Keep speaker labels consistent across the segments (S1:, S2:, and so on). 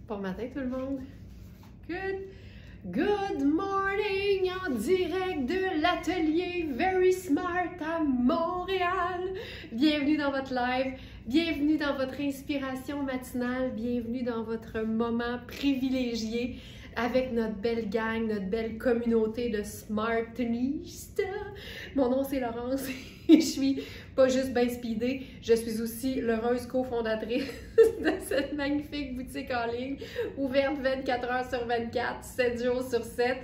S1: Bon matin tout le monde. Good morning en direct de l'atelier Very Smart à Montréal. Bienvenue dans votre live, bienvenue dans votre inspiration matinale, bienvenue dans votre moment privilégié avec notre belle gang, notre belle communauté de Smartistes. Mon nom c'est Laurence et je suis pas juste bien speedée, je suis aussi l'heureuse cofondatrice de cette magnifique boutique en ligne, ouverte 24 heures sur 24, 7 jours sur 7.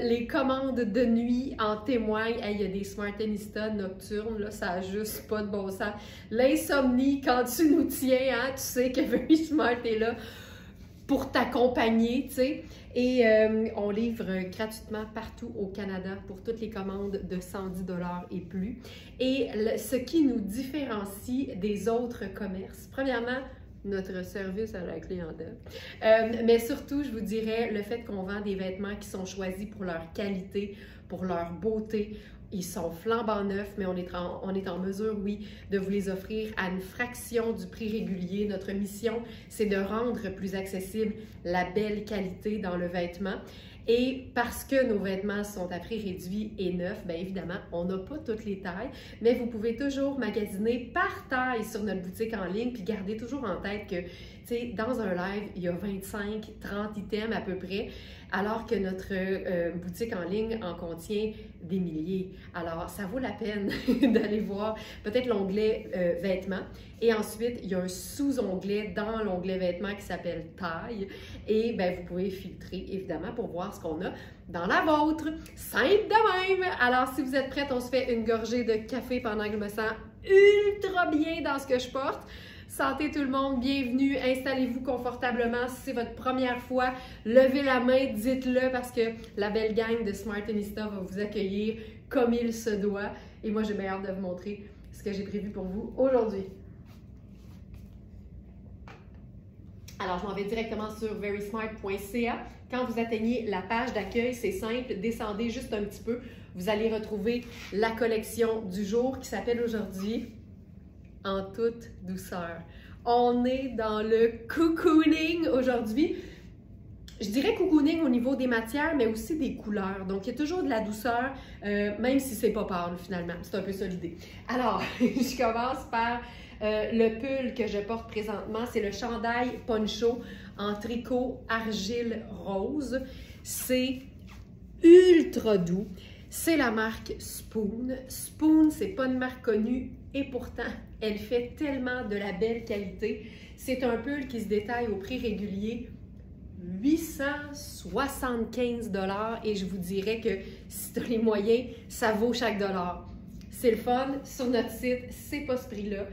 S1: Les commandes de nuit en témoignent. Il y a des Smartistas nocturnes, là, ça n'a juste pas de bon sens. L'insomnie, quand tu nous tiens, hein, tu sais que Very Smart est là pour t'accompagner, tu sais. Et on livre gratuitement partout au Canada pour toutes les commandes de 110 $ et plus. Et ce qui nous différencie des autres commerces, premièrement, notre service à la clientèle. Mais surtout, je vous dirais, le fait qu'on vend des vêtements qui sont choisis pour leur qualité, pour leur beauté. Ils sont flambant neufs, mais on est en mesure, oui, de vous les offrir à une fraction du prix régulier. Notre mission, c'est de rendre plus accessible la belle qualité dans le vêtement. Et parce que nos vêtements sont à prix réduit et neufs, bien évidemment, on n'a pas toutes les tailles, mais vous pouvez toujours magasiner par taille sur notre boutique en ligne, puis gardez toujours en tête que, tu sais, dans un live, il y a 25-30 items à peu près, alors que notre boutique en ligne en contient des milliers. Alors, ça vaut la peine d'aller voir peut-être l'onglet vêtements. Et ensuite, il y a un sous-onglet dans l'onglet vêtements qui s'appelle taille. Et bien, vous pouvez filtrer, évidemment, pour voir ce qu'on a dans la vôtre. Simple de même! Alors, si vous êtes prête, on se fait une gorgée de café pendant que je me sens ultra bien dans ce que je porte. Santé tout le monde, bienvenue, installez-vous confortablement. Si c'est votre première fois, levez la main, dites-le parce que la belle gang de Smartistas va vous accueillir comme il se doit. Et moi, j'ai bien hâte de vous montrer ce que j'ai prévu pour vous aujourd'hui. Alors, je m'en vais directement sur verysmart.ca. Quand vous atteignez la page d'accueil, c'est simple, descendez juste un petit peu. Vous allez retrouver la collection du jour qui s'appelle aujourd'hui « En toute douceur ». On est dans le cocooning aujourd'hui. Je dirais cocooning au niveau des matières, mais aussi des couleurs. Donc, il y a toujours de la douceur, même si c'est pas pâle finalement. C'est un peu ça l'idée. Alors, je commence par le pull que je porte présentement. C'est le chandail poncho en tricot argile rose. C'est ultra doux. C'est la marque Spoon. Spoon, c'est pas une marque connue et pourtant, elle fait tellement de la belle qualité. C'est un pull qui se détaille au prix régulier 875 $ et je vous dirais que si tu as les moyens, ça vaut chaque dollar. C'est le fun. Sur notre site, c'est pas ce prix-là.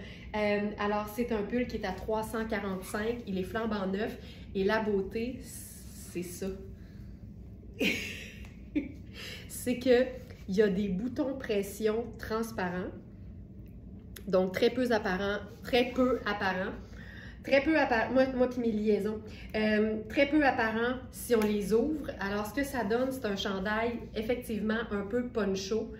S1: Alors, c'est un pull qui est à 345. Il est flambant neuf et la beauté, c'est ça. C'est qu'il y a des boutons pression transparents, donc très peu apparents, moi puis mes liaisons, très peu apparents si on les ouvre. Alors, ce que ça donne, c'est un chandail effectivement un peu poncho,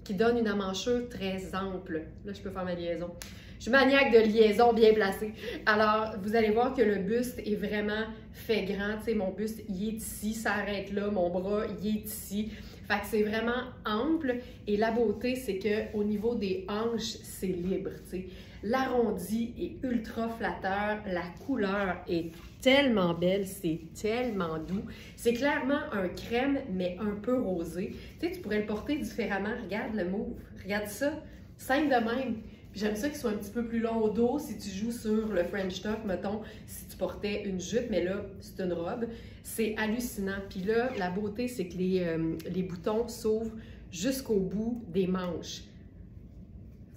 S1: qui donne une emmanchure très ample. Là, je peux faire ma liaison. Je suis maniaque de liaison bien placée. Alors, vous allez voir que le buste est vraiment fait grand. Tu sais, mon buste, il est ici, ça arrête là. Mon bras, il est ici. Fait que c'est vraiment ample. Et la beauté, c'est qu'au niveau des hanches, c'est libre, tu sais. L'arrondi est ultra flatteur. La couleur est tellement belle, c'est tellement doux. C'est clairement un crème, mais un peu rosé. Tu sais, tu pourrais le porter différemment. Regarde le mauve. Regarde ça. Simple de même. J'aime ça qu'il soit un petit peu plus long au dos si tu joues sur le French top, mettons, si tu portais une jupe, mais là, c'est une robe. C'est hallucinant. Puis là, la beauté, c'est que les boutons s'ouvrent jusqu'au bout des manches.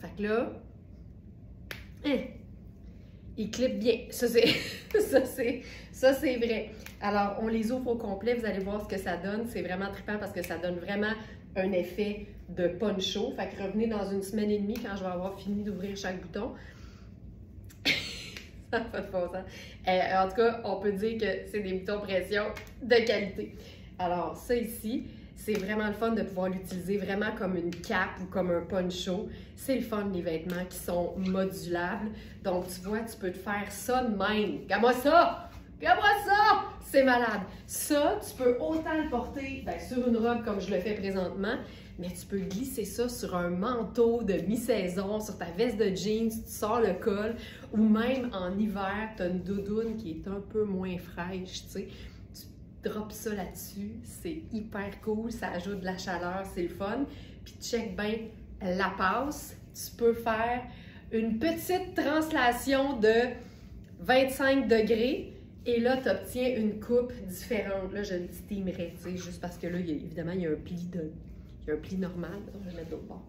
S1: Fait que là, ils clippent bien. Ça, c'est vrai. Alors, on les ouvre au complet. Vous allez voir ce que ça donne. C'est vraiment trippant parce que ça donne vraiment un effet de poncho. Fait que revenez dans une semaine et demie quand je vais avoir fini d'ouvrir chaque bouton. Ça n'a pas de bon sens. En tout cas, on peut dire que c'est des boutons pression de qualité. Alors, ça ici, C'est vraiment le fun de pouvoir l'utiliser vraiment comme une cape ou comme un poncho. C'est le fun, les vêtements qui sont modulables. Donc, tu vois, tu peux te faire ça de même. Regarde-moi ça! Regarde-moi ça! C'est malade! Ça, tu peux autant le porter sur une robe comme je le fais présentement, mais tu peux glisser ça sur un manteau de mi-saison, sur ta veste de jeans, tu sors le col, ou même en hiver, tu as une doudoune qui est un peu moins fraîche, tu sais. Tu drops ça là-dessus, c'est hyper cool, ça ajoute de la chaleur, c'est le fun. Puis check bien la passe, tu peux faire une petite translation de 25 degrés, et là, tu obtiens une coupe différente. Là, je le steamerais, tu sais, juste parce que là, évidemment, il y a un pli normal. Donc, je vais le mettre d'autre bord.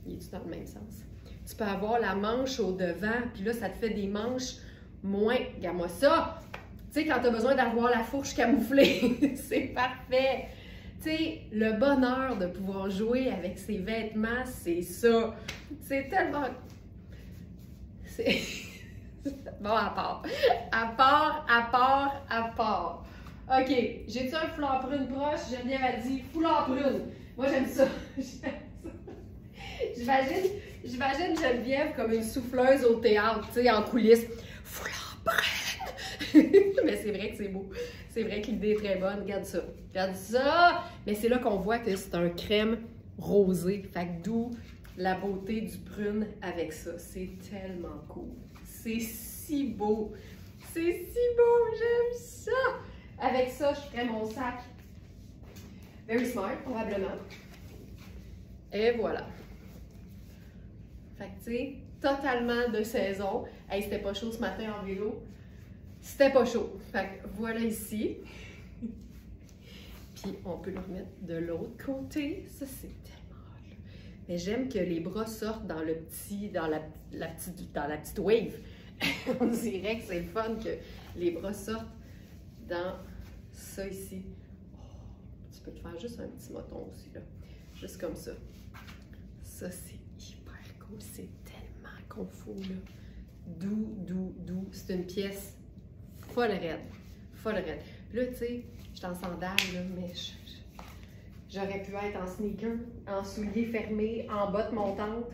S1: Il est dans le même sens. Tu peux avoir la manche au devant, puis là, ça te fait des manches moins... Regarde-moi ça! Tu sais, quand tu as besoin d'avoir la fourche camouflée, c'est parfait! Tu sais, le bonheur de pouvoir jouer avec ses vêtements, c'est ça! C'est tellement... C'est... Bon, à part. OK, j'ai-tu un foulard prune proche? Geneviève a dit foulard prune. Moi, j'aime ça. J'imagine Geneviève comme une souffleuse au théâtre, tu sais, en coulisses. Foulard prune! Mais c'est vrai que c'est beau. C'est vrai que l'idée est très bonne. Regarde ça. Regarde ça! Mais c'est là qu'on voit que c'est un crème rosé. Fait que d'où la beauté du prune avec ça. C'est tellement cool. C'est si beau. C'est si beau. J'aime ça. Avec ça, je ferais mon sac Very Smart, probablement. Et voilà. Fait que, tu sais, totalement de saison. Hey, c'était pas chaud ce matin en vélo. C'était pas chaud. Fait que voilà ici. Puis, on peut le remettre de l'autre côté. Ça, c'est tellement hot. Mais j'aime que les bras sortent dans le petit, dans la petite wave. On dirait que c'est le fun que les bras sortent dans ça ici. Oh, tu peux te faire juste un petit moton aussi, là. Juste comme ça. Ça, c'est hyper cool. C'est tellement confort, là. Doux. C'est une pièce folle raide. Folle raide. Puis là, tu sais, je suis en sandales, là, mais j'aurais pu être en sneaker, en souliers fermés, en bottes montantes,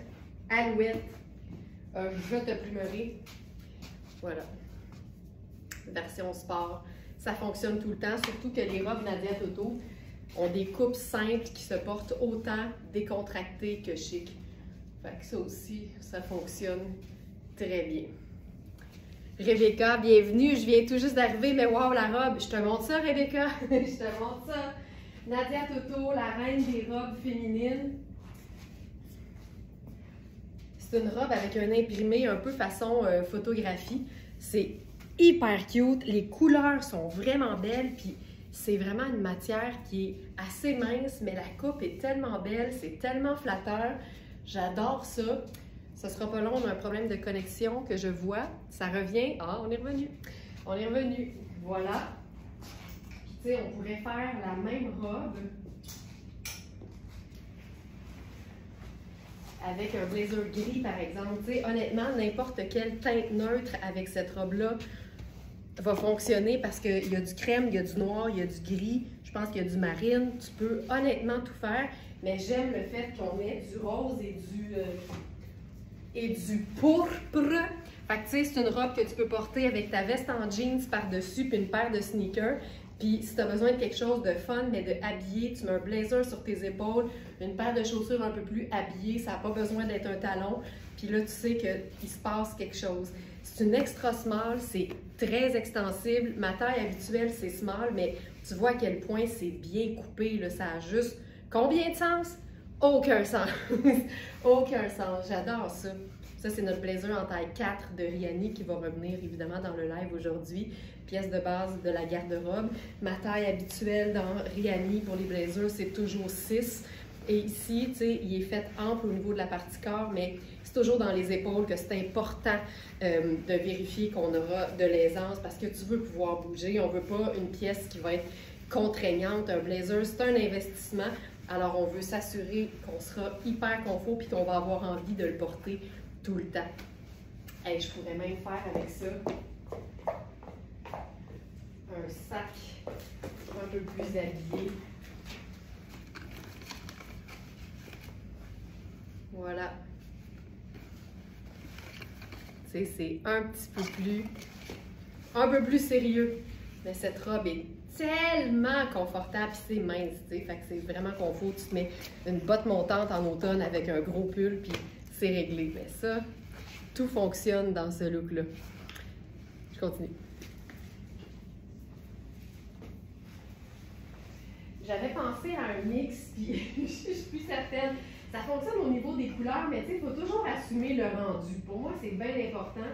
S1: alouette, je te plumerai. Voilà. Version sport. Ça fonctionne tout le temps, surtout que les robes Nadia Toto ont des coupes simples qui se portent autant décontractées que chic. Fait que ça aussi, ça fonctionne très bien. Rebecca, bienvenue. Je viens tout juste d'arriver, mais wow, la robe. Je te montre ça, Rebecca. Je te montre ça. Nadia Toto, la reine des robes féminines. C'est une robe avec un imprimé un peu façon photographie. C'est hyper cute. Les couleurs sont vraiment belles. Puis c'est vraiment une matière qui est assez mince, mais la coupe est tellement belle. C'est tellement flatteur. J'adore ça. Ce sera pas long, on a un problème de connexion que je vois. Ça revient. Ah, on est revenu. On est revenu. Voilà. Puis tu sais, on pourrait faire la même robe avec un blazer gris, par exemple. Tu sais, honnêtement, n'importe quelle teinte neutre avec cette robe-là va fonctionner parce qu'il y a du crème, il y a du noir, il y a du gris. Je pense qu'il y a du marine. Tu peux honnêtement tout faire, mais j'aime le fait qu'on met du rose et du pourpre. Fait que tu sais, c'est une robe que tu peux porter avec ta veste en jeans par-dessus puis une paire de sneakers. Puis si tu as besoin de quelque chose de fun, mais de habillé, tu mets un blazer sur tes épaules, une paire de chaussures un peu plus habillée, ça n'a pas besoin d'être un talon. Puis là, tu sais qu'il se passe quelque chose. C'est une extra small, c'est très extensible. Ma taille habituelle, c'est small, mais tu vois à quel point c'est bien coupé. Là, ça a juste combien de sens? Aucun sens. Aucun sens. J'adore ça. Ça, c'est notre blazer en taille 4 de Riani qui va revenir évidemment dans le live aujourd'hui. Pièce de base de la garde-robe. Ma taille habituelle dans Riani pour les blazers, c'est toujours 6. Et ici, tu sais, il est fait ample au niveau de la partie corps, mais c'est toujours dans les épaules que c'est important de vérifier qu'on aura de l'aisance parce que tu veux pouvoir bouger. On ne veut pas une pièce qui va être contraignante. Un blazer, c'est un investissement. Alors, on veut s'assurer qu'on sera hyper confort et qu'on va avoir envie de le porter tout le temps. Hey, je pourrais même faire avec ça un sac un peu plus habillé. Tu sais, c'est un peu plus sérieux. Mais cette robe est tellement confortable, puis c'est mince, tu sais, fait que c'est vraiment confort. Tu te mets une botte montante en automne avec un gros pull, puis c'est réglé. Mais ça, tout fonctionne dans ce look-là. Je continue. J'avais pensé à un mix, puis je suis plus certaine. Ça fonctionne au niveau des couleurs, mais tu sais, il faut toujours assumer le rendu. Pour moi, c'est bien important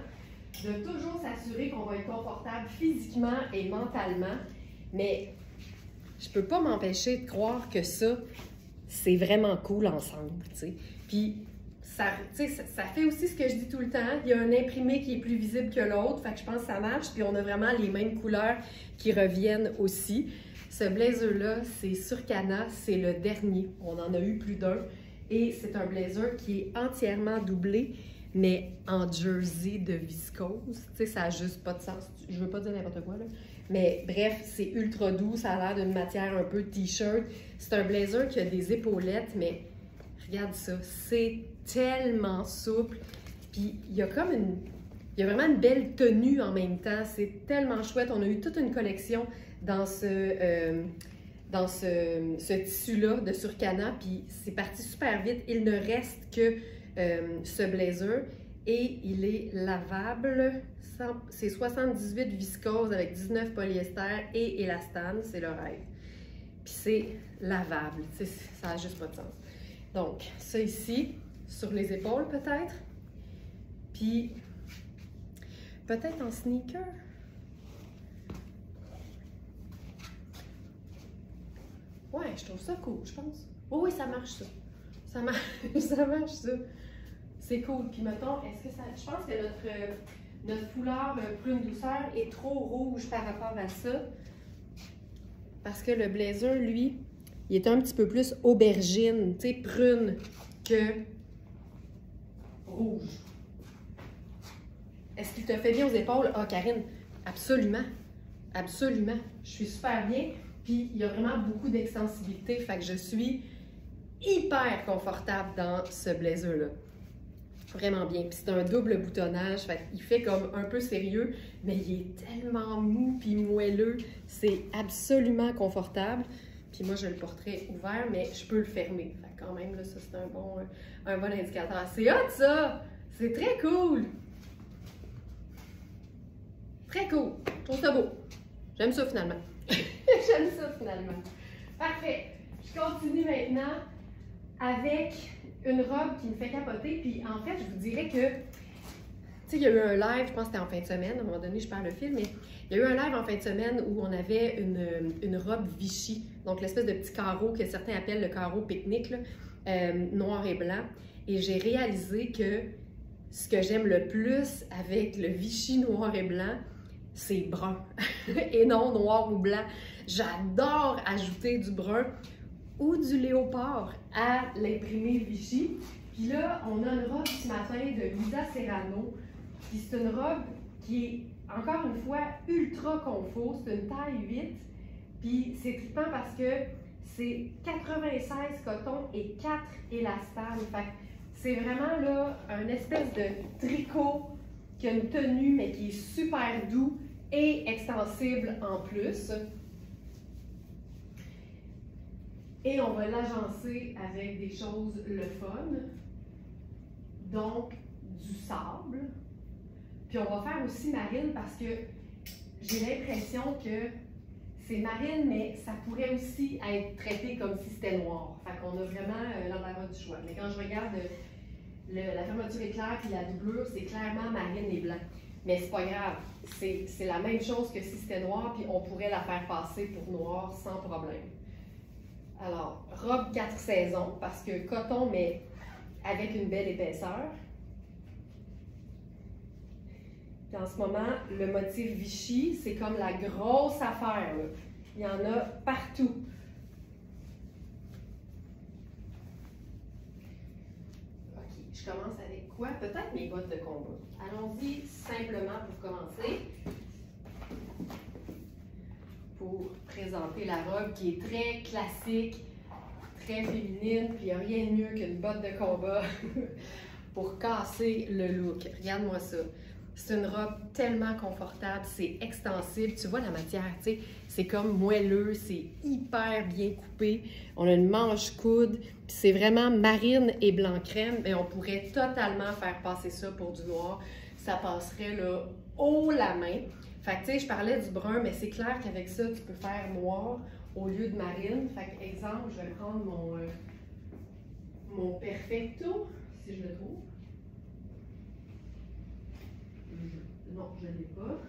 S1: de toujours s'assurer qu'on va être confortable physiquement et mentalement. Mais je peux pas m'empêcher de croire que ça, c'est vraiment cool ensemble, tu sais. Puis, ça fait aussi ce que je dis tout le temps. Il y a un imprimé qui est plus visible que l'autre, fait que je pense que ça marche. Puis on a vraiment les mêmes couleurs qui reviennent aussi. Ce blazer-là, c'est Surcana, c'est le dernier. On en a eu plus d'un. Et c'est un blazer qui est entièrement doublé, mais en jersey de viscose. Tu sais, ça n'a juste pas de sens. Je veux pas dire n'importe quoi, là. Mais bref, c'est ultra doux. Ça a l'air d'une matière un peu t-shirt. C'est un blazer qui a des épaulettes, mais regarde ça. C'est tellement souple. Puis il y a comme une... Il y a vraiment une belle tenue en même temps. C'est tellement chouette. On a eu toute une collection dans ce tissu-là de Surcana, puis c'est parti super vite. Il ne reste que ce blazer et il est lavable. C'est 78 viscose avec 19 polyester et élastane, c'est le rêve. Puis c'est lavable, ça n'a juste pas de sens. Donc, ça ici, sur les épaules peut-être, puis peut-être en sneaker. Ouais, je trouve ça cool, je pense. Oh oui, ça marche, ça. Ça marche, ça marche, ça. C'est cool. Puis mettons, est-ce que ça... Je pense que notre foulard prune douceur est trop rouge par rapport à ça. Parce que le blazer, lui, il est un petit peu plus aubergine, tu sais, prune que rouge. Est-ce qu'il te fait bien aux épaules? Ah, Karine, absolument. Absolument. Je suis super bien. Puis, il y a vraiment beaucoup d'extensibilité. Fait que je suis hyper confortable dans ce blazer-là. Vraiment bien. Puis, c'est un double boutonnage. Fait qu'il fait comme un peu sérieux, mais il est tellement mou puis moelleux. C'est absolument confortable. Puis moi, je le porterais ouvert, mais je peux le fermer. Fait que quand même, là, ça, c'est un bon indicateur. C'est hot, ça! C'est très cool! Très cool! Je trouve ça beau. J'aime ça, finalement. J'aime ça, finalement. Parfait. Je continue maintenant avec une robe qui me fait capoter. Puis, en fait, je vous dirais que, tu sais, il y a eu un live, je pense que c'était en fin de semaine, à un moment donné, je perds le fil, mais il y a eu un live en fin de semaine où on avait une robe Vichy, donc l'espèce de petit carreau que certains appellent le carreau pique-nique, noir et blanc. Et j'ai réalisé que ce que j'aime le plus avec le Vichy noir et blanc, c'est brun et non noir ou blanc. J'adore ajouter du brun ou du léopard à l'imprimé Vichy. Puis là, on a une robe ce matin de Lisa Serrano. Puis c'est une robe qui est, encore une fois, ultra confort. C'est une taille 8. Puis c'est trippant parce que c'est 96 coton et 4 élastane. Fait que c'est vraiment là un espèce de tricot qui a une tenue, mais qui est super doux et extensible en plus. Et on va l'agencer avec des choses le fun. Donc, du sable. Puis on va faire aussi marine parce que j'ai l'impression que c'est marine, mais ça pourrait aussi être traité comme si c'était noir. Fait qu'on a vraiment l'embarras du choix. Mais quand je regarde la fermeture éclair et la doublure, c'est clairement marine et blanc. Mais c'est pas grave. C'est la même chose que si c'était noir, puis on pourrait la faire passer pour noir sans problème. Alors, robe 4 saisons, parce que coton, mais avec une belle épaisseur. Puis en ce moment, le motif Vichy, c'est comme la grosse affaire, là. Il y en a partout. OK, je commence avec quoi? Peut-être mes bottes de combat. Allons-y simplement pour commencer. Pour présenter la robe qui est très classique, très féminine, puis il n'y a rien de mieux qu'une botte de combat pour casser le look. Regarde-moi ça. C'est une robe tellement confortable, c'est extensible. Tu vois la matière, tu sais, c'est comme moelleux, c'est hyper bien coupé. On a une manche coude, puis c'est vraiment marine et blanc crème, mais on pourrait totalement faire passer ça pour du noir. Ça passerait là haut la main. Fait que tu sais, je parlais du brun, mais c'est clair qu'avec ça, tu peux faire noir au lieu de marine. Fait que, exemple, je vais prendre mon Perfecto, si je le trouve. Non, je ne l'ai pas.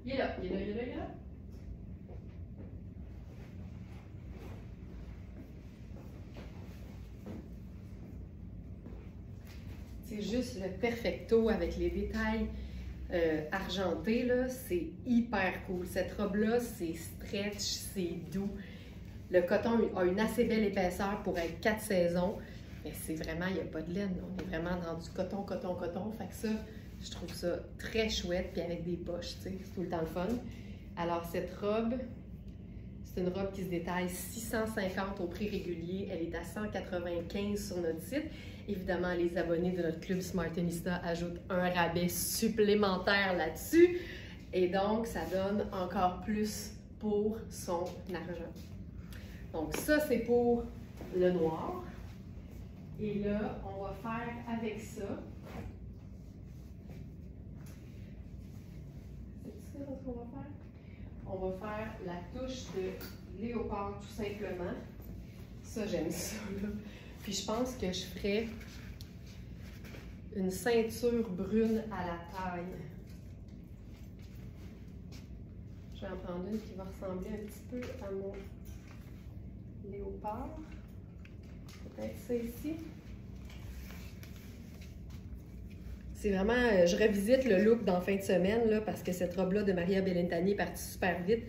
S1: Il est là, il est là, il est là, il est là. C'est juste le Perfecto avec les détails argentés, là, c'est hyper cool. Cette robe-là, c'est stretch, c'est doux. Le coton a une assez belle épaisseur pour être 4 saisons, mais c'est vraiment, il n'y a pas de laine. On est vraiment dans du coton, coton, coton. Fait que ça, je trouve ça très chouette, puis avec des poches, tu sais, c'est tout le temps le fun. Alors, cette robe, c'est une robe qui se détaille 650 au prix régulier. Elle est à 195 sur notre site. Évidemment, les abonnés de notre club Smartenista ajoutent un rabais supplémentaire là-dessus. Et donc, ça donne encore plus pour son argent. Donc, ça, c'est pour le noir. Et là, on va faire avec ça. C'est ça ce qu'on va faire? On va faire la touche de léopard tout simplement. Ça, j'aime ça, là. Puis je pense que je ferais une ceinture brune à la taille. Je vais en prendre une qui va ressembler un petit peu à mon léopard. Peut-être ça ici. C'est vraiment, je revisite le look dans fin de semaine là, parce que cette robe-là de Maria Bellintani est partie super vite.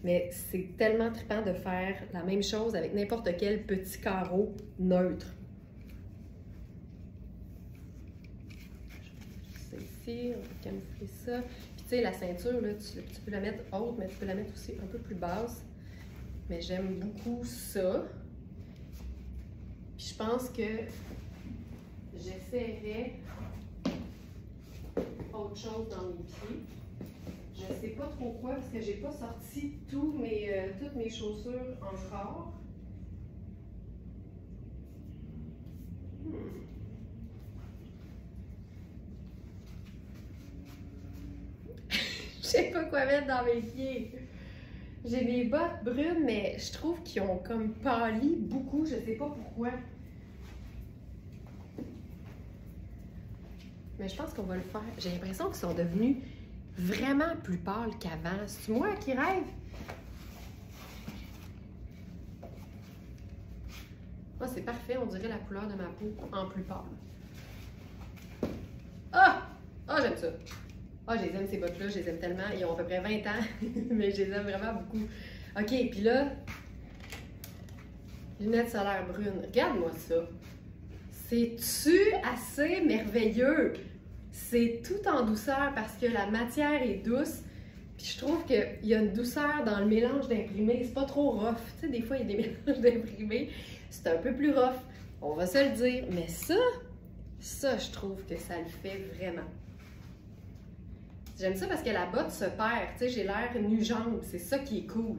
S1: Mais c'est tellement trippant de faire la même chose avec n'importe quel petit carreau neutre. C'est ici, on va camoufler ça. Puis tu sais, la ceinture, là, tu peux la mettre haute, mais tu peux la mettre aussi un peu plus basse. Mais j'aime beaucoup ça. Puis je pense que j'essaierai autre chose dans mes pieds. Je ne sais pas trop quoi parce que j'ai pas sorti toutes mes chaussures encore. Je sais pas quoi mettre dans mes pieds. J'ai mes bottes brunes, mais je trouve qu'ils ont comme pâli beaucoup. Je sais pas pourquoi. Mais je pense qu'on va le faire. J'ai l'impression qu'ils sont devenus vraiment plus pâles qu'avant. C'est moi qui rêve? Ah, c'est parfait. On dirait la couleur de ma peau en plus pâle. Ah! Ah, j'aime ça. Ah, je les aime ces bottes-là. Je les aime tellement. Ils ont à peu près 20 ans. Mais je les aime vraiment beaucoup. OK, puis là, lunettes solaires brunes. Regarde-moi ça. C'est-tu assez merveilleux? C'est tout en douceur parce que la matière est douce. Puis je trouve qu'il y a une douceur dans le mélange d'imprimés. C'est pas trop rough. Tu sais, des fois, il y a des mélanges d'imprimés. C'est un peu plus rough. On va se le dire. Mais ça, je trouve que ça le fait vraiment. J'aime ça parce que la botte se perd. Tu sais, j'ai l'air nu-jambe. C'est ça qui est cool.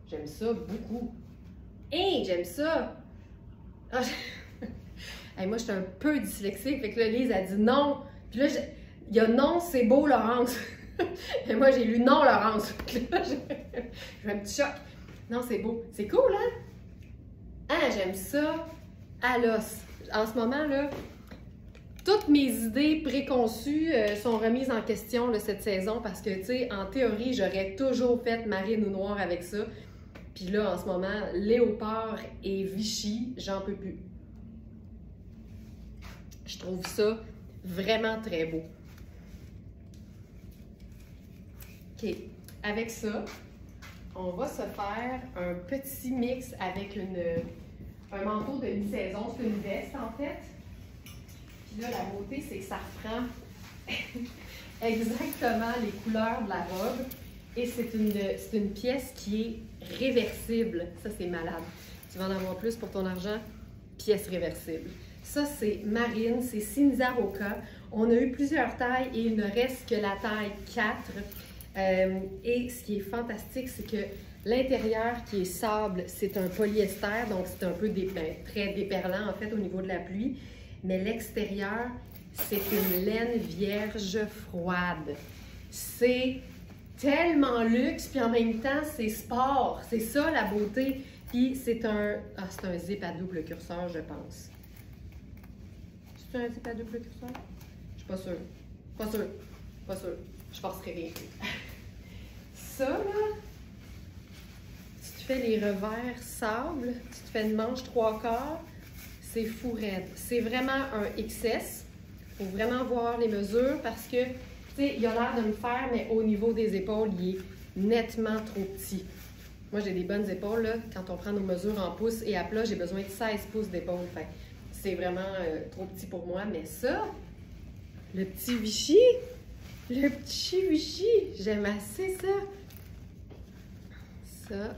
S1: J'aime ça beaucoup. Hey, j'aime ça! Ah, hey, moi, j'étais un peu dyslexique. Fait que là, Lise a dit non. Puis là, il y a non, c'est beau, Laurence. Et moi, j'ai lu non, Laurence. Là, j'ai un petit choc. Non, c'est beau. C'est cool, hein? Ah, j'aime ça à l'os. En ce moment, là, toutes mes idées préconçues sont remises en question là, cette saison parce que, tu sais, en théorie, j'aurais toujours fait marine ou noir avec ça. Puis là, en ce moment, léopard et Vichy, j'en peux plus. Je trouve ça vraiment très beau. OK. Avec ça, on va se faire un petit mix avec un manteau de mi-saison. C'est une veste, en fait. Puis là, la beauté, c'est que ça reprend exactement les couleurs de la robe. Et c'est une pièce qui est réversible. Ça, c'est malade. Tu vas en avoir plus pour ton argent. Pièce réversible. Ça, c'est marine, c'est Cinza Roca. On a eu plusieurs tailles et il ne reste que la taille 4. Et ce qui est fantastique, c'est que l'intérieur qui est sable, c'est un polyester, donc c'est un peu très déperlant en fait au niveau de la pluie. Mais l'extérieur, c'est une laine vierge froide. C'est tellement luxe, puis en même temps, c'est sport. C'est ça la beauté. Puis c'est un zip à double curseur, je pense. C'est un zip à double curseur? Je suis pas sûre. Pas sûre. Pas sûre. Je penserais rien. Ça, là, tu te fais les revers sable, tu te fais une manche 3/4, c'est fou raide. C'est vraiment un XS. Il faut vraiment voir les mesures parce que, tu sais, il a l'air de me faire, mais au niveau des épaules, il est nettement trop petit. Moi, j'ai des bonnes épaules, là. Quand on prend nos mesures en pouces et à plat, j'ai besoin de 16 pouces d'épaule. Fait c'est vraiment trop petit pour moi. Mais ça, le petit Vichy, j'aime assez ça. Ça.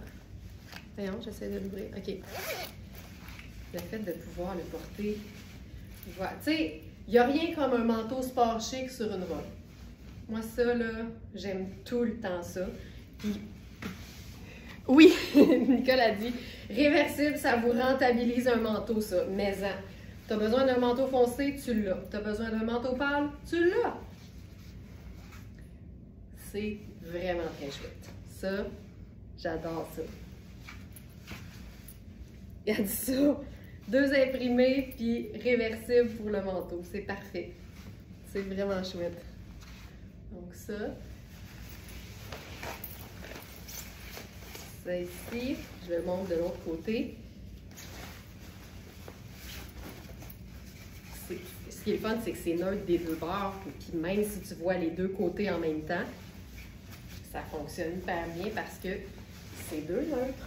S1: Voyons, j'essaie de l'ouvrir. OK. Le fait de pouvoir le porter. Voilà. Tu sais, il n'y a rien comme un manteau sport chic sur une robe. Moi, ça, là, j'aime tout le temps ça. Puis, oui, Nicole a dit, réversible, ça vous rentabilise un manteau, ça. Mais, tu as besoin d'un manteau foncé, tu l'as. Tu as besoin d'un manteau pâle, tu l'as. C'est vraiment très chouette. Ça, j'adore ça. Regarde ça. 2 imprimés, puis réversible pour le manteau. C'est parfait. C'est vraiment chouette. Donc ça. Ça ici. Je le montre de l'autre côté. Ce qui est le fun, c'est que c'est neutre des deux bords. Puis même si tu vois les deux côtés en même temps, ça fonctionne hyper bien parce que c'est deux neutres.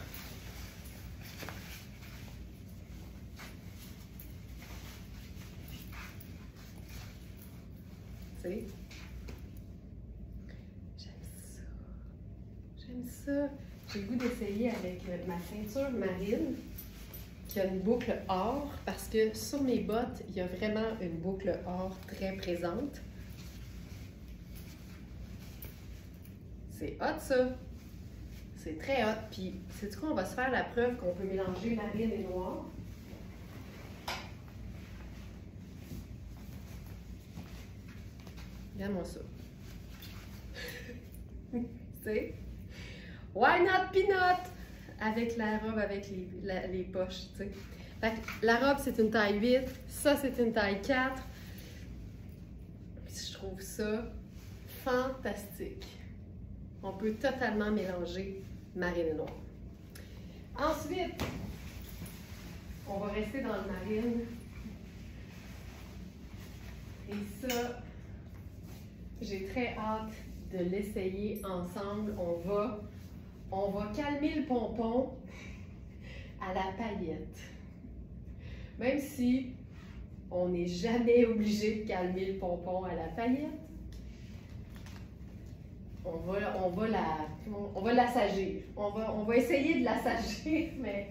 S1: J'aime ça. J'aime ça. J'ai le goût d'essayer avec ma ceinture marine qui a une boucle or parce que sur mes bottes, il y a vraiment une boucle or très présente. C'est hot ça. C'est très hot. Puis, sais-tu quoi? On va se faire la preuve qu'on peut mélanger marine et noir. Regarde-moi ça. Tu sais? Why not peanut? Avec la robe, avec les poches, tu sais. Fait que la robe, c'est une taille 8. Ça, c'est une taille 4. Puis je trouve ça fantastique. On peut totalement mélanger marine et noir. Ensuite, on va rester dans le marine. Et ça, j'ai très hâte de l'essayer ensemble. On va calmer le pompon à la paillette. Même si on n'est jamais obligé de calmer le pompon à la paillette, on va l'assagir. On va essayer de l'assagir, mais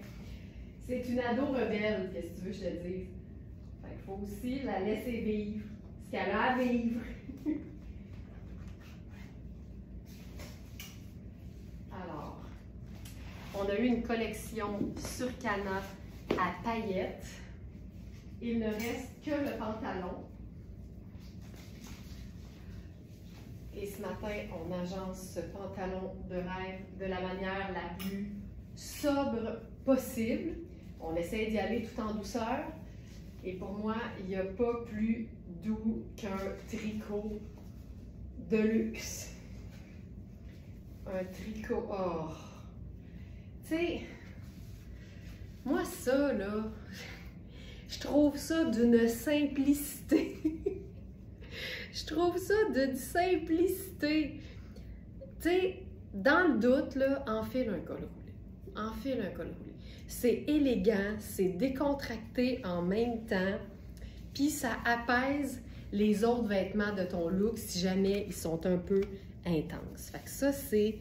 S1: c'est une ado rebelle, qu'est-ce que tu veux que je te dise? Fait qu'il faut aussi la laisser vivre ce qu'elle a à vivre. Alors, on a eu une collection sur canap à paillettes. Il ne reste que le pantalon. Et ce matin, on agence ce pantalon de rêve de la manière la plus sobre possible. On essaie d'y aller tout en douceur. Et pour moi, il n'y a pas plus doux qu'un tricot de luxe. Un tricot or. Tu sais, moi ça, là, je trouve ça d'une simplicité. Je trouve ça d'une simplicité. Tu sais, dans le doute, là, enfile un col roulé. Enfile un col roulé. C'est élégant, c'est décontracté en même temps, puis ça apaise les autres vêtements de ton look si jamais ils sont un peu intenses. Fait que ça, c'est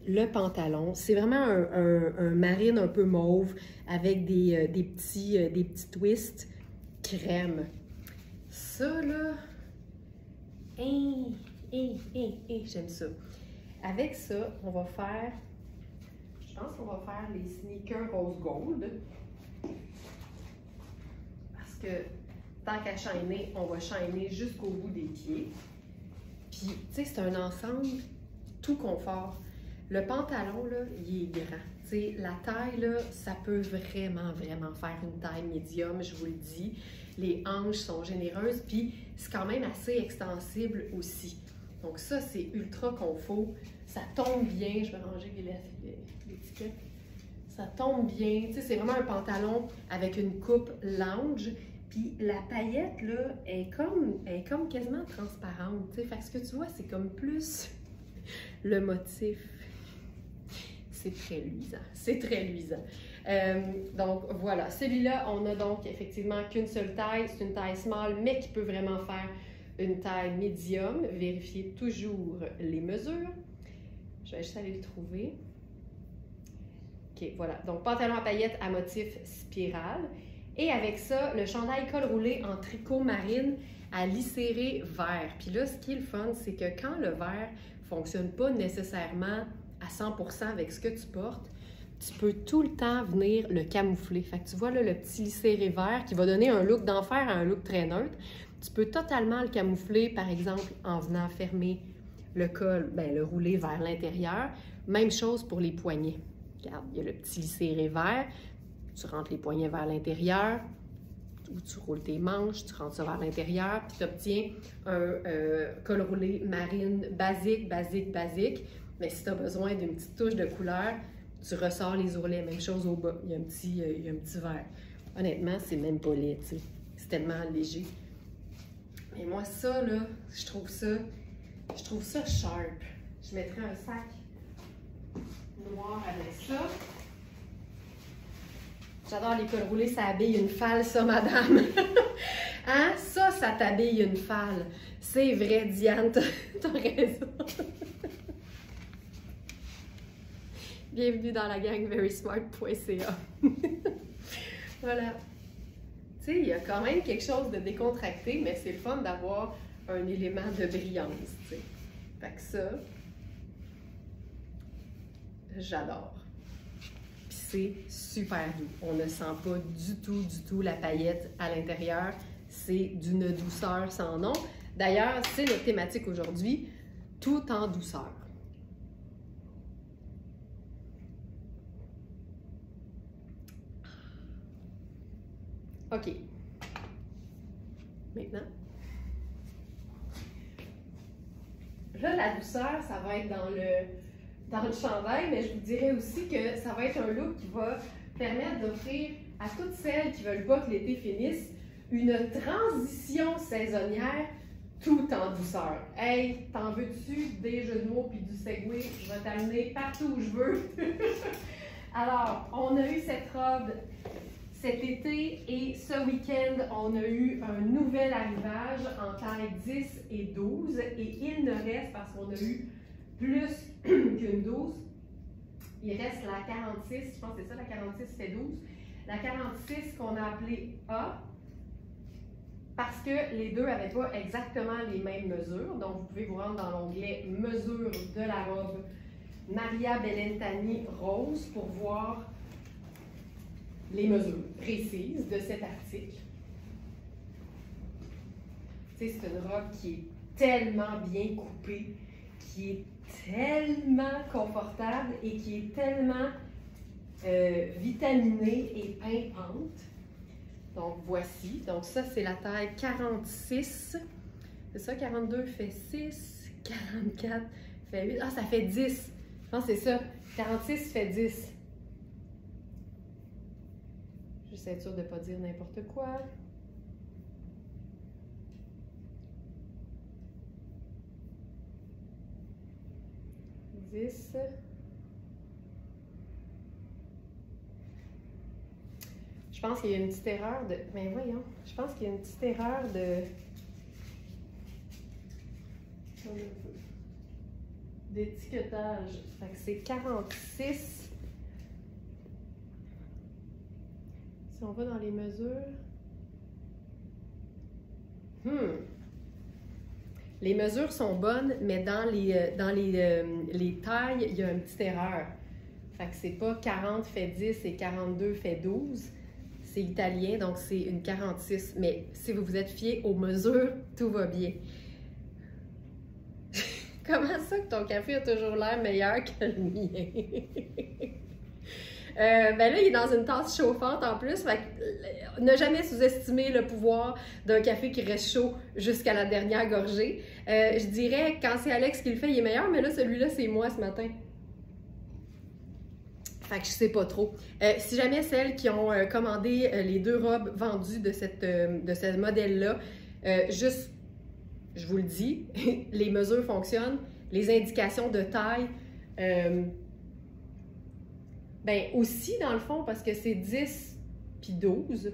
S1: le pantalon. C'est vraiment un marine un peu mauve avec des petits twists crème. Ça, là, j'aime ça. Avec ça, on va faire, je pense qu'on va faire les sneakers rose gold. Parce que tant qu'à chaîner, on va chaîner jusqu'au bout des pieds. Puis, tu sais, c'est un ensemble tout confort. Le pantalon, là, il est grand. Tu sais, la taille, là, ça peut vraiment faire une taille médium, je vous le dis. Les hanches sont généreuses, puis c'est quand même assez extensible aussi. Donc ça, c'est ultra confort. Ça tombe bien. Je vais ranger l'étiquette. Ça tombe bien. Tu sais, c'est vraiment un pantalon avec une coupe lounge. Puis la paillette, là, est comme quasiment transparente. Tu sais, fait que ce que tu vois, c'est comme plus le motif. C'est très luisant. C'est très luisant. Donc voilà, celui-là, on a donc effectivement qu'une seule taille. C'est une taille small, mais qui peut vraiment faire une taille médium. Vérifiez toujours les mesures. Je vais juste aller le trouver. OK, voilà. Donc, pantalon à paillettes à motif spirale. Et avec ça, le chandail col roulé en tricot marine à liséré vert. Puis là, ce qui est le fun, c'est que quand le vert ne fonctionne pas nécessairement à 100% avec ce que tu portes, tu peux tout le temps venir le camoufler. Fait que tu vois là, le petit liséré vert qui va donner un look d'enfer à un look très neutre. Tu peux totalement le camoufler, par exemple, en venant fermer le col, bien, le rouler vers l'intérieur. Même chose pour les poignets. Regarde, il y a le petit liséré vert. Tu rentres les poignets vers l'intérieur, ou tu roules tes manches, tu rentres ça vers l'intérieur, puis tu obtiens un col roulé marine basique. Mais si tu as besoin d'une petite touche de couleur, tu ressors les ourlets. Même chose au bas, il y a un petit vert. Honnêtement, c'est même pas laid, tu sais. C'est tellement léger. Mais moi, ça, là, je trouve ça sharp. Je mettrais un sac noir avec ça. J'adore les cols roulés, ça habille une falle, ça, madame. Hein? Ça t'habille une falle. C'est vrai, Diane, t'as raison. Bienvenue dans la gang verysmart.ca. Voilà. Tu sais, il y a quand même quelque chose de décontracté, mais c'est le fun d'avoir un élément de brillance, tu sais. Fait que ça, j'adore. Puis c'est super doux. On ne sent pas du tout la paillette à l'intérieur. C'est d'une douceur sans nom. D'ailleurs, c'est notre thématique aujourd'hui, tout en douceur. OK. Maintenant, là, la douceur, ça va être dans le chandail, mais je vous dirais aussi que ça va être un look qui va permettre d'offrir à toutes celles qui veulent pas que l'été finisse une transition saisonnière tout en douceur. Hey, t'en veux-tu des jeux de mots puis du segway? Je vais t'amener partout où je veux. Alors, on a eu cette robe cet été et ce week-end, on a eu un nouvel arrivage en taille 10 et 12 et il ne reste, parce qu'on a eu plus qu'une 12, il reste la 46, je pense que c'est ça, la 46 fait 12. La 46 qu'on a appelée A, parce que les deux n'avaient pas exactement les mêmes mesures. Donc, vous pouvez vous rendre dans l'onglet « Mesure de la robe Maria Bellentani rose » pour voir les mesures précises de cet article. Tu sais, c'est une robe qui est tellement bien coupée, qui est tellement confortable et qui est tellement vitaminée et pimpante. Donc, voici. Donc, ça, c'est la taille 46. C'est ça, 42 fait 6. 44 fait 8. Ah, ça fait 10. Je pense que c'est ça. 46 fait 10. Juste être sûre de ne pas dire n'importe quoi. Je pense qu'il y a une petite erreur de... Mais voyons, je pense qu'il y a une petite erreur d'étiquetage. Fait que c'est 46. Si on va dans les mesures... Les mesures sont bonnes, mais dans les tailles, il y a une petite erreur. Fait que c'est pas 40 fait 10 et 42 fait 12. C'est italien, donc c'est une 46. Mais si vous vous êtes fié aux mesures, tout va bien. Comment ça que ton café a toujours l'air meilleur que le mien? Ben là, il est dans une tasse chauffante en plus. Fait que, ne jamais sous-estimer le pouvoir d'un café qui reste chaud jusqu'à la dernière gorgée. Je dirais, quand c'est Alex qui le fait, il est meilleur, mais là, celui-là, c'est moi ce matin. Fait que je sais pas trop. Si jamais celles qui ont commandé les 2 robes vendues de ce modèle-là, juste, je vous le dis, les mesures fonctionnent, les indications de taille, ben aussi dans le fond, parce que c'est 10 puis 12,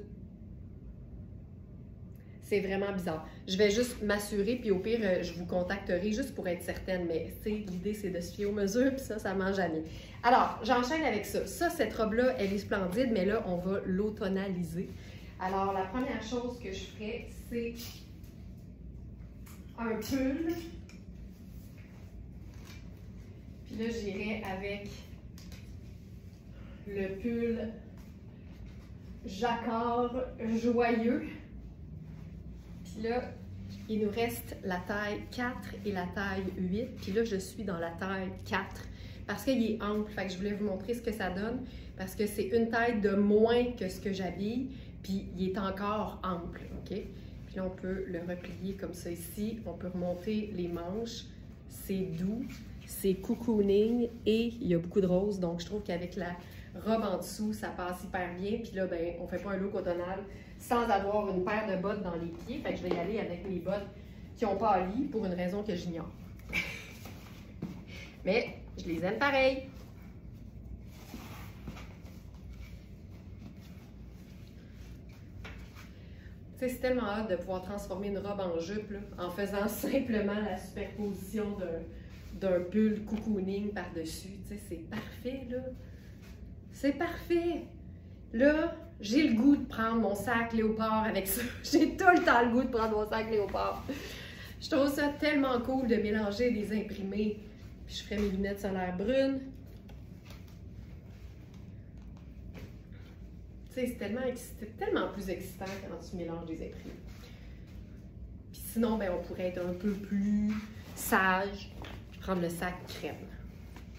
S1: c'est vraiment bizarre. Je vais juste m'assurer, puis au pire, je vous contacterai juste pour être certaine, mais tu sais, l'idée c'est de se fier aux mesures, puis ça mange jamais. Alors, j'enchaîne avec ça. Ça, cette robe-là, elle est splendide, mais là, on va l'automnaliser. Alors, la première chose que je ferai, c'est un pull. Puis là, j'irai avec le pull jacquard joyeux. Puis là, il nous reste la taille 4 et la taille 8. Puis là, je suis dans la taille 4 parce qu'il est ample. Fait que je voulais vous montrer ce que ça donne parce que c'est une taille de moins que ce que j'habille. Puis il est encore ample, OK? Puis là, on peut le replier comme ça ici. On peut remonter les manches. C'est doux, c'est cocooning et il y a beaucoup de rose. Donc, je trouve qu'avec la robe en dessous, ça passe hyper bien. Puis là, ben, on fait pas un look automnal sans avoir une paire de bottes dans les pieds. Fait que je vais y aller avec mes bottes qui n'ont pas pâli pour une raison que j'ignore. Mais je les aime pareil. Tu sais, c'est tellement hâte de pouvoir transformer une robe en jupe là, en faisant simplement la superposition d'un pull cocooning par-dessus. Tu sais, c'est parfait, là. C'est parfait! Là, j'ai le goût de prendre mon sac léopard avec ça. J'ai tout le temps le goût de prendre mon sac léopard. Je trouve ça tellement cool de mélanger des imprimés. Puis je ferai mes lunettes solaires brunes. Tu sais, c'est tellement plus excitant quand tu mélanges des imprimés. Puis sinon, ben, on pourrait être un peu plus sage. Prendre le sac crème.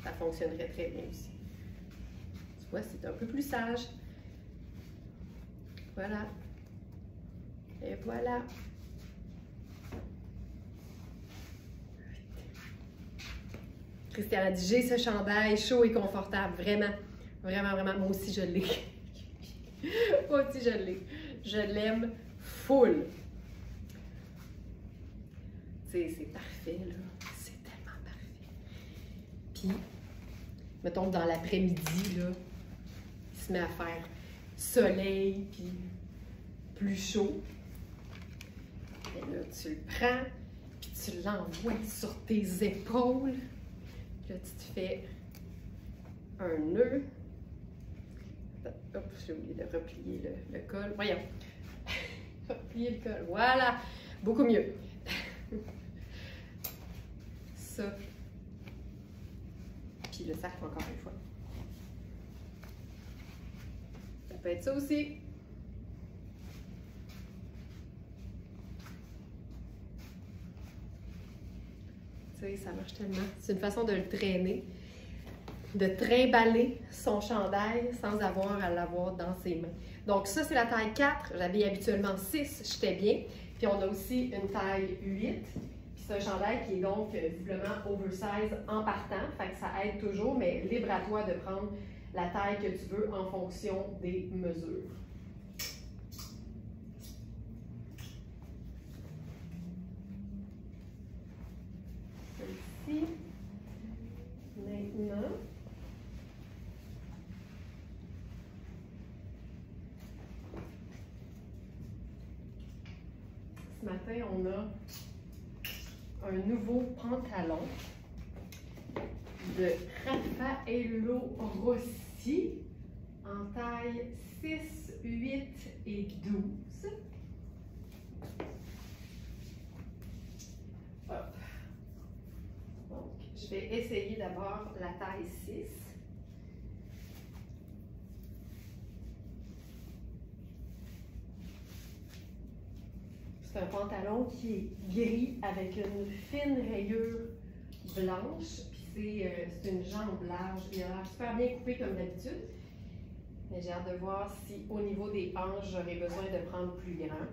S1: Ça fonctionnerait très bien aussi. Tu vois, c'est un peu plus sage. Voilà. Et voilà. Christiane a dit, j'ai ce chandail chaud et confortable. Vraiment, vraiment, vraiment. Moi aussi, je l'ai. Moi aussi, je l'ai. Je l'aime full. Tu sais, c'est parfait, là. C'est tellement parfait. Puis, mettons que dans l'après-midi, là, il se met à faire soleil, puis plus chaud. Et là, tu le prends, puis tu l'envoies sur tes épaules. Là, tu te fais un nœud. Hop, j'ai oublié de replier le col. Voyons. Replier le col. Voilà. Beaucoup mieux. Ça. Puis le sac, encore une fois. Ça peut être ça aussi. Tu sais, ça marche tellement. C'est une façon de le traîner, de trimballer son chandail sans avoir à l'avoir dans ses mains. Donc ça, c'est la taille 4. J'habille habituellement 6, j'étais bien. Puis on a aussi une taille 8. Puis c'est un chandail qui est donc visiblement oversize en partant. Fait que ça aide toujours, mais libre à toi de prendre la taille que tu veux en fonction des mesures. Ici. Maintenant. Ce matin, on a un nouveau pantalon de Raffaello Rossi en taille 6, 8 et 12. vais essayer d'abord la taille 6. C'est un pantalon qui est gris avec une fine rayure blanche. Puis c'est une jambe large. Il a l'air super bien coupé comme d'habitude. Mais j'ai hâte de voir si au niveau des hanches, j'aurai besoin de prendre plus grand.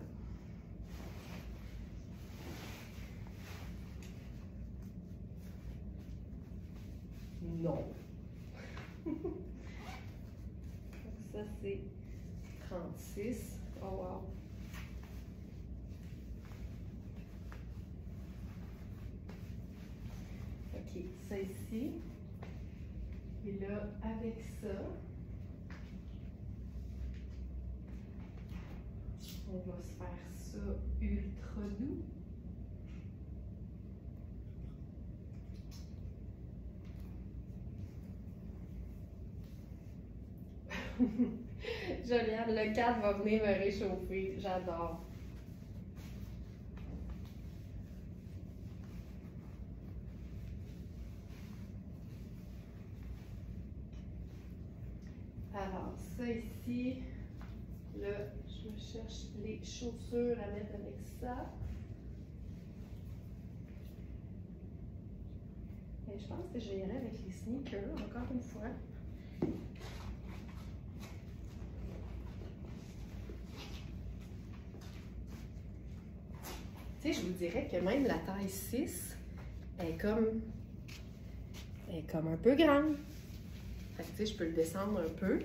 S1: Non. Ça, c'est 36. Oh wow. OK, ça ici. Et là, avec ça, on va se faire ça ultra doux. Joliane, le 4 va venir me réchauffer. J'adore. Alors, ça ici, là, je me cherche les chaussures à mettre avec ça. Et je pense que je vais y aller avec les sneakers, encore une fois. Tu sais, je vous dirais que même la taille 6 est comme un peu grande. Fait que, tu sais, je peux le descendre un peu.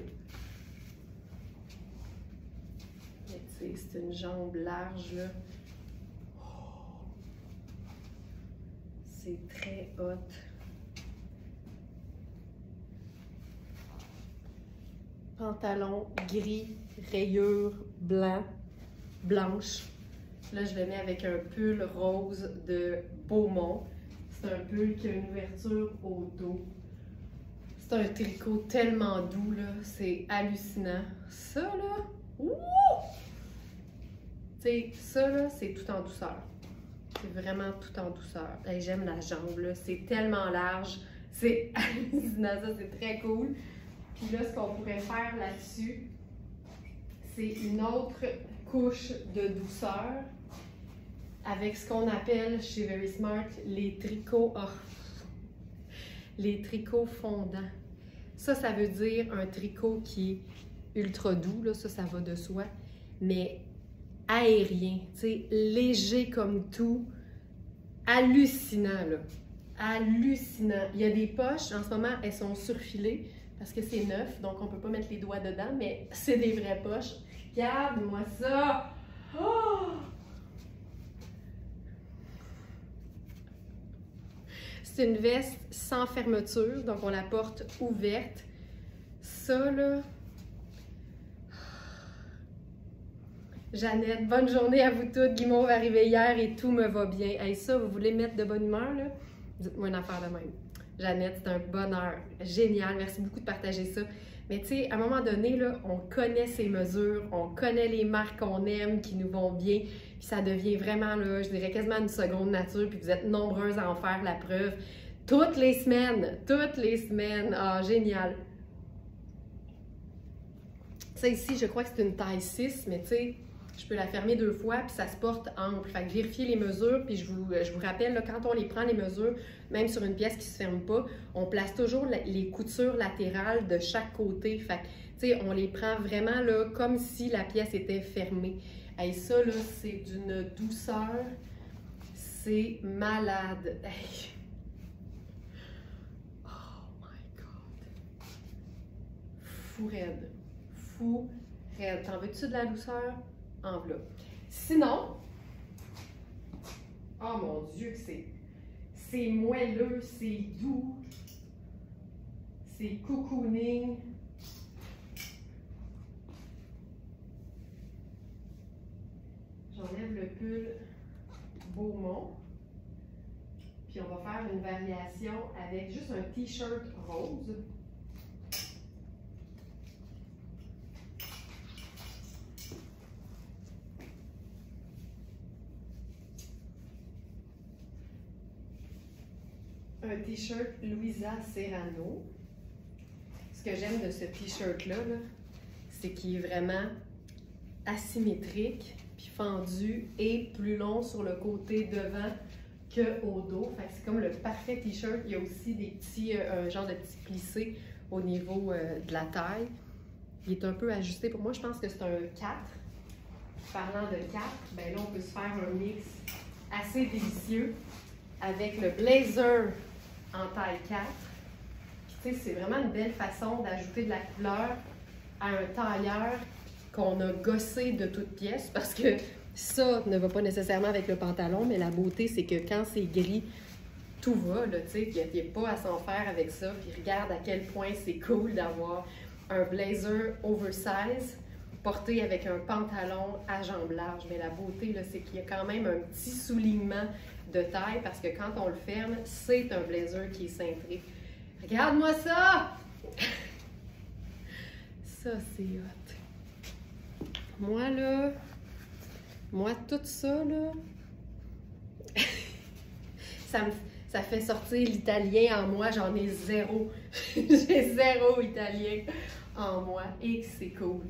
S1: Mais tu sais, c'est une jambe large, là. Oh. C'est très hot. Pantalon gris, rayure blanche. Là, je le mets avec un pull rose de Beaumont. C'est un pull qui a une ouverture au dos. C'est un tricot tellement doux, là. C'est hallucinant. Ça, là, ouh! Tu sais, ça, là, c'est tout en douceur. C'est vraiment tout en douceur. Hey, j'aime la jambe, là. C'est tellement large. C'est hallucinant, ça, c'est très cool. Puis là, ce qu'on pourrait faire là-dessus, c'est une autre couche de douceur avec ce qu'on appelle chez Very Smart les tricots, les tricots fondants. Ça veut dire un tricot qui est ultra doux, là, ça va de soi, mais aérien, tu sais, léger comme tout, hallucinant, là. Hallucinant. Il y a des poches, en ce moment, elles sont surfilées parce que c'est neuf, donc on ne peut pas mettre les doigts dedans, mais c'est des vraies poches. Regarde-moi ça! Oh! C'est une veste sans fermeture, donc on la porte ouverte. Ça, là... Jeannette, bonne journée à vous toutes. Guimauve est arrivé hier et tout me va bien. Hey, ça, vous voulez mettre de bonne humeur, là? Dites-moi une affaire de même. Jeannette, c'est un bonheur. Génial, merci beaucoup de partager ça. Mais tu sais, à un moment donné, là, on connaît ces mesures, on connaît les marques qu'on aime, qui nous vont bien, puis ça devient vraiment, là, je dirais quasiment une seconde nature, puis vous êtes nombreuses à en faire la preuve. Toutes les semaines, toutes les semaines. Ah, génial. Ça ici, je crois que c'est une taille 6, mais tu sais, je peux la fermer 2 fois, puis ça se porte ample. Fait que vérifiez les mesures, puis je vous rappelle, là, quand on les prend, les mesures, même sur une pièce qui ne se ferme pas, on place toujours les coutures latérales de chaque côté. Fait que, tu sais, on les prend vraiment là, comme si la pièce était fermée. Et ça, là, c'est d'une douceur. C'est malade. Hey. Oh my God. Fou raide. Fou raide. T'en veux-tu de la douceur? Enveloppe. Sinon, oh mon Dieu, que c'est moelleux, c'est doux, c'est cocooning. J'enlève le pull Beaumont, puis on va faire une variation avec juste un t-shirt rose. Un t-shirt Louisa Serrano. Ce que j'aime de ce t-shirt-là, c'est qu'il est vraiment asymétrique, puis fendu et plus long sur le côté devant qu'au dos. Fait que c'est comme le parfait t-shirt. Il y a aussi des petits, un genre de petits plissés au niveau de la taille. Il est un peu ajusté. Pour moi, je pense que c'est un 4. Parlant de 4, ben là, on peut se faire un mix assez délicieux avec le blazer en taille 4. Puis, tu sais, c'est vraiment une belle façon d'ajouter de la couleur à un tailleur qu'on a gossé de toutes pièces parce que ça ne va pas nécessairement avec le pantalon, mais la beauté, c'est que quand c'est gris, tout va, là, tu sais, il n'y a pas à s'en faire avec ça. Puis regarde à quel point c'est cool d'avoir un blazer oversize porté avec un pantalon à jambes larges. Mais la beauté, là, c'est qu'il y a quand même un petit soulignement de taille parce que quand on le ferme, c'est un blazer qui est cintré. Regarde-moi ça! Ça, c'est hot. Moi, tout ça, là, ça fait sortir l'italien en moi. J'en ai zéro. J'ai zéro italien en moi. Et c'est cool.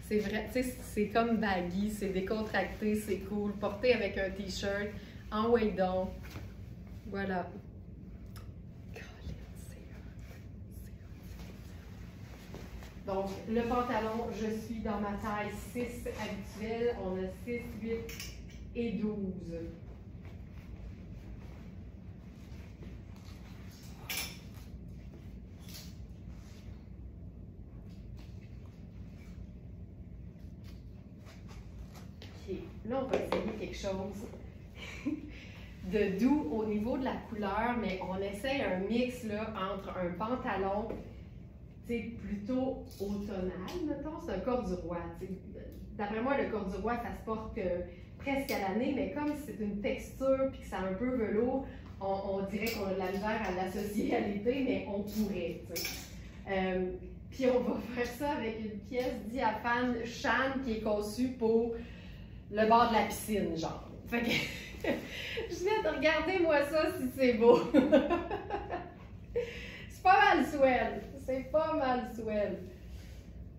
S1: C'est vrai, tu sais, c'est comme baggy, c'est décontracté, c'est cool. Porté avec un t-shirt, en way-down. Voilà. Donc, le pantalon, je suis dans ma taille 6 habituelle. On a 6, 8 et 12. OK. Là, on va essayer quelque chose de doux au niveau de la couleur, mais on essaye un mix là, entre un pantalon plutôt automnal, mettons, c'est un corduroy. D'après moi, le corduroy, ça se porte presque à l'année, mais comme c'est une texture et que c'est un peu velours, on dirait qu'on a de la misère à l'associer à l'été, mais on pourrait. Puis on va faire ça avec une pièce diaphane Shan qui est conçue pour le bord de la piscine, genre. Fait que je viens de regarder moi ça si c'est beau. C'est pas mal swell. C'est pas mal swell.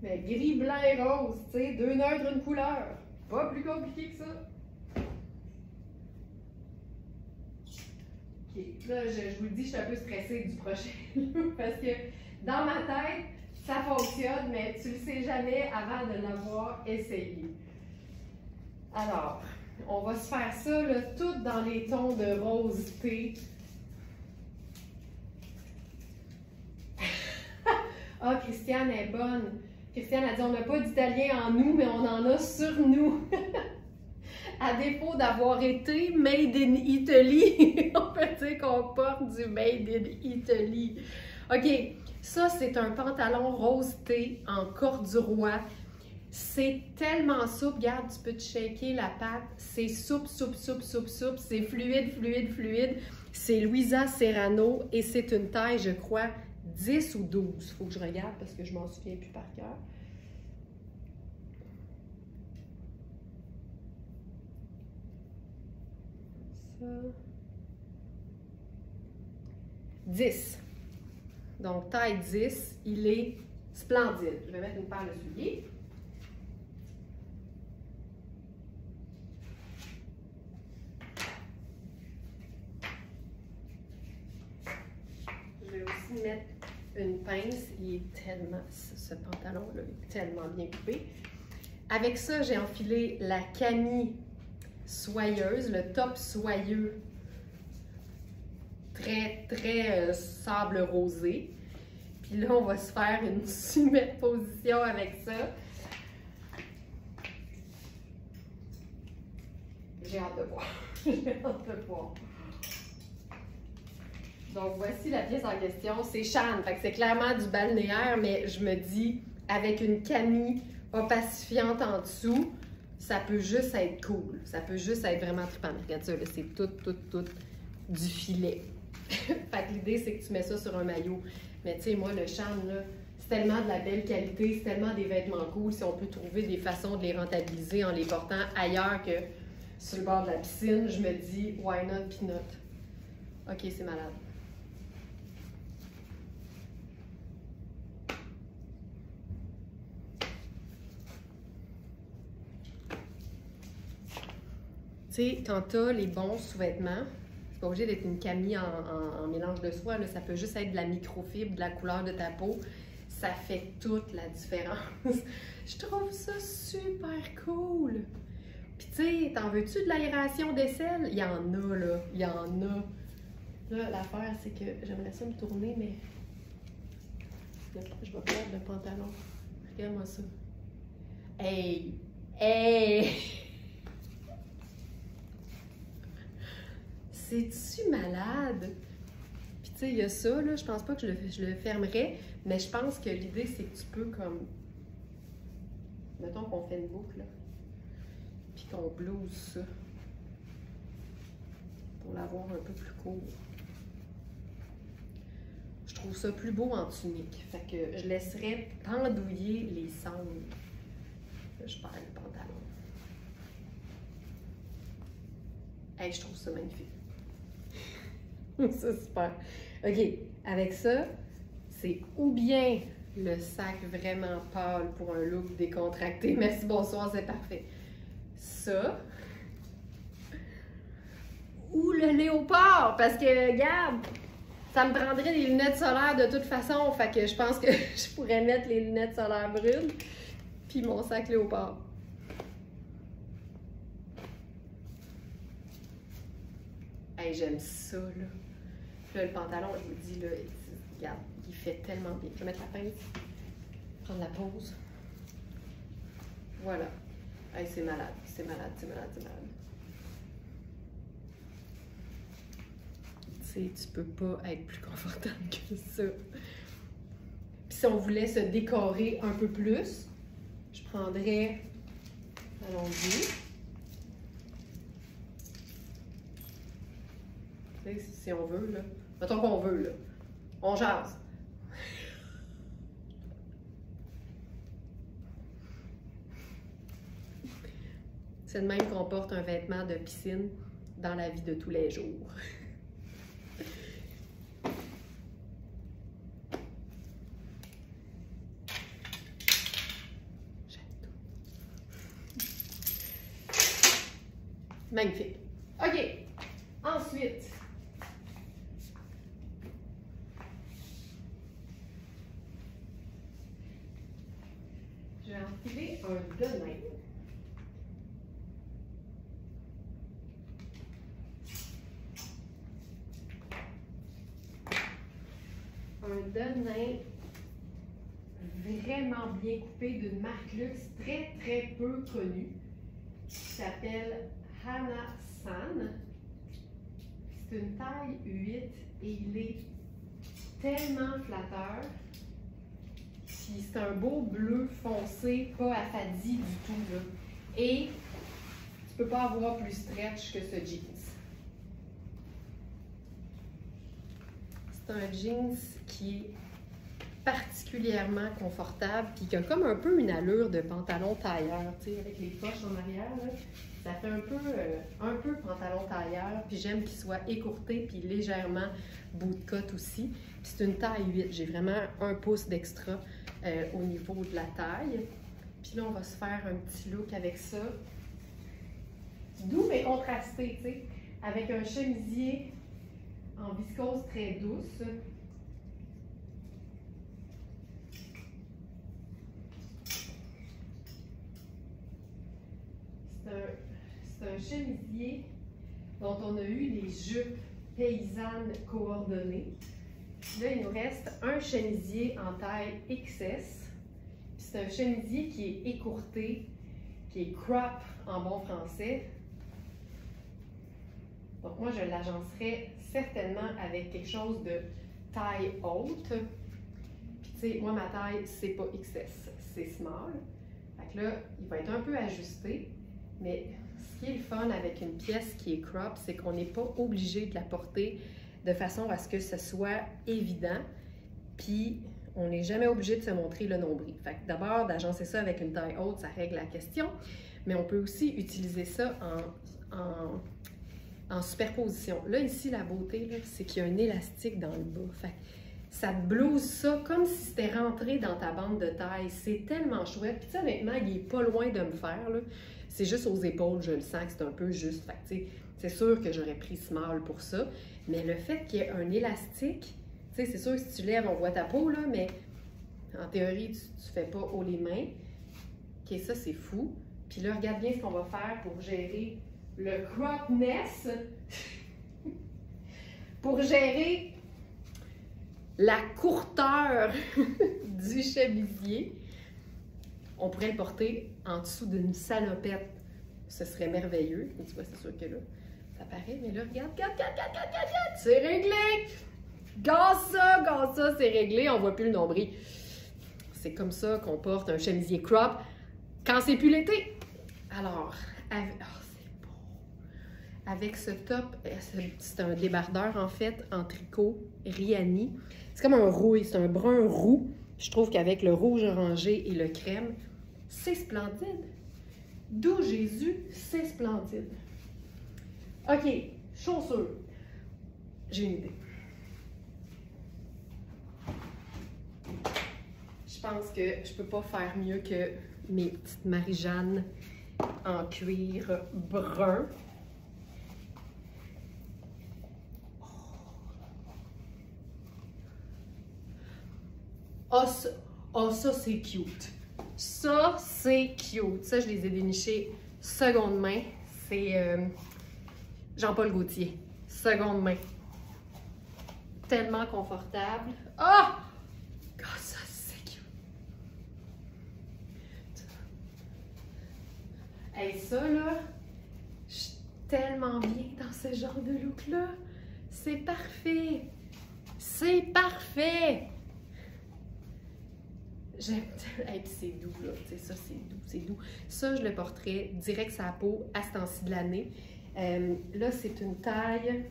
S1: Mais gris, blanc et rose, tu sais, 2 neutres, une couleur. Pas plus compliqué que ça. OK. Là, je vous le dis, je suis un peu stressée du prochain look parce que dans ma tête, ça fonctionne, mais tu le sais jamais avant de l'avoir essayé. Alors, on va se faire ça, là, tout dans les tons de rose thé. Ah, Christiane est bonne. Christiane a dit, on n'a pas d'italien en nous, mais on en a sur nous. À défaut d'avoir été made in Italy, on peut dire qu'on porte du made in Italy. OK, ça, c'est un pantalon rose thé en corduroy. C'est tellement souple. Regarde, tu peux te shaker la patte. C'est souple, souple, souple, souple, souple. C'est fluide, fluide, fluide. C'est Louisa Serrano et c'est une taille, je crois, 10 ou 12. Il faut que je regarde parce que je m'en souviens plus par cœur. Ça. 10. Donc, taille 10, il est splendide. Je vais mettre une paire de souliers. Je vais aussi mettre une pince. Il est tellement, ce pantalon-là est tellement bien coupé. Avec ça, j'ai enfilé la camie soyeuse, le top soyeux, très, très sable rosé. Puis là, on va se faire une superposition avec ça. J'ai hâte de voir. J'ai hâte de voir. Donc, voici la pièce en question. C'est Shan, fait que c'est clairement du balnéaire, mais je me dis, avec une camie opacifiante en dessous, ça peut juste être cool. Ça peut juste être vraiment trippant. Regarde ça, c'est tout du filet. Fait que l'idée, c'est que tu mets ça sur un maillot. Mais tu sais, moi, le Shan, là, c'est tellement de la belle qualité, c'est tellement des vêtements cool. Si on peut trouver des façons de les rentabiliser en les portant ailleurs que sur le bord de la piscine, je me dis, why not peanut? OK, c'est malade. Tu sais, quand tu as les bons sous-vêtements, c'est pas obligé d'être une camie en mélange de soie, là, ça peut juste être de la microfibre, de la couleur de ta peau. Ça fait toute la différence. Je trouve ça super cool. Puis tu sais, t'en veux-tu de l'aération d'aisselle? Il y en a, là. Il y en a. Là, l'affaire, c'est que j'aimerais ça me tourner, mais je vais perdre le pantalon. Regarde-moi ça. Hey! Hey! C'est-tu malade? Puis tu sais, il y a ça, là, je pense pas que je le fermerais, mais je pense que l'idée, c'est que tu peux comme... Mettons qu'on fait une boucle, là, puis qu'on blouse ça, pour l'avoir un peu plus court. Je trouve ça plus beau en tunique, fait que je laisserais pendouiller les sangles. Là, je perds le pantalon. Hey, je trouve ça magnifique. C'est super. OK, avec ça, c'est ou bien le sac vraiment pâle pour un look décontracté. Merci, bonsoir, c'est parfait. Ça. Ou le léopard, parce que, regarde, ça me prendrait des lunettes solaires de toute façon. Fait que je pense que je pourrais mettre les lunettes solaires brunes, puis mon sac léopard. Hey, j'aime ça, là. Puis là, le pantalon, je vous dis, là, regarde, il fait tellement bien. Je vais mettre la pince, prendre la pause. Voilà. Hey, c'est malade, c'est malade, c'est malade, c'est malade. Tu sais, tu peux pas être plus confortable que ça. Puis si on voulait se décorer un peu plus, je prendrais, allons-y. Si on veut, là. Mettons qu'on veut, là. On jase. C'est de même qu'on porte un vêtement de piscine dans la vie de tous les jours. Magnifique. OK. Ensuite, je vais enfiler un demain. Un denain vraiment bien coupé d'une marque luxe très peu connue qui s'appelle Hana-san. C'est une taille 8 et il est tellement flatteur. Puis c'est un beau bleu foncé, pas affadi du tout, là. Et tu peux pas avoir plus stretch que ce jeans. C'est un jeans qui est particulièrement confortable, puis qui a comme un peu une allure de pantalon tailleur, tu sais, avec les poches en arrière, là. Ça fait un peu pantalon tailleur, puis j'aime qu'il soit écourté, puis légèrement bout de cotte aussi. Puis c'est une taille 8, j'ai vraiment 1 pouce d'extra au niveau de la taille. Puis là, on va se faire un petit look avec ça. Doux mais contrasté, tu sais, avec un chemisier en viscose très douce. C'est un chemisier dont on a eu les jupes paysannes coordonnées. Là, il nous reste un chemisier en taille XS. C'est un chemisier qui est écourté, qui est crop en bon français. Donc moi, je l'agencerais certainement avec quelque chose de taille haute. Puis tu sais, moi, ma taille, c'est pas XS, c'est small. Fait que là, il va être un peu ajusté. Mais ce qui est le fun avec une pièce qui est crop, c'est qu'on n'est pas obligé de la porter de façon à ce que ce soit évident. Puis, on n'est jamais obligé de se montrer le nombril. Fait que d'abord, d'agencer ça avec une taille haute, ça règle la question. Mais on peut aussi utiliser ça en superposition. Là, ici, la beauté, c'est qu'il y a un élastique dans le bas. Fait que ça te blouse ça comme si c'était rentré dans ta bande de taille. C'est tellement chouette. Puis, honnêtement, il est pas loin de me faire, là. C'est juste aux épaules, je le sens que c'est un peu juste. Fait que, tu sais, c'est sûr que j'aurais pris small pour ça. Mais le fait qu'il y ait un élastique, tu sais, c'est sûr que si tu lèves, on voit ta peau, là, mais en théorie, tu fais pas haut les mains. OK, ça, c'est fou. Puis là, regarde bien ce qu'on va faire pour gérer le cropness. Pour gérer la courteur du chemisier. On pourrait le porter en dessous d'une salopette. Ce serait merveilleux. Et tu vois, c'est sûr que là, ça paraît. Mais là, regarde, c'est réglé! Gasse ça, c'est réglé. On voit plus le nombril. C'est comme ça qu'on porte un chemisier crop quand c'est plus l'été. Alors, c'est beau. Avec ce top, c'est un débardeur en fait, en tricot Riani. C'est comme un rouille, c'est un brun roux. Je trouve qu'avec le rouge orangé et le crème, c'est splendide. D'où Jésus, c'est splendide. OK, chaussures. J'ai une idée. Je pense que je peux pas faire mieux que mes petites Marie-Jeanne en cuir brun. Ça c'est cute. Ça, c'est cute. Ça, je les ai dénichés seconde main. C'est Jean-Paul Gaultier. Seconde main. Tellement confortable. Ah! Oh, ça, c'est cute. Hey, ça, là, je suis tellement bien dans ce genre de look-là. C'est parfait. C'est parfait. J'aime. Et puis c'est doux, là. Tu sais, ça, c'est doux, c'est doux. Ça, je le porterais direct sur la peau à ce temps-ci de l'année. Là, c'est une taille.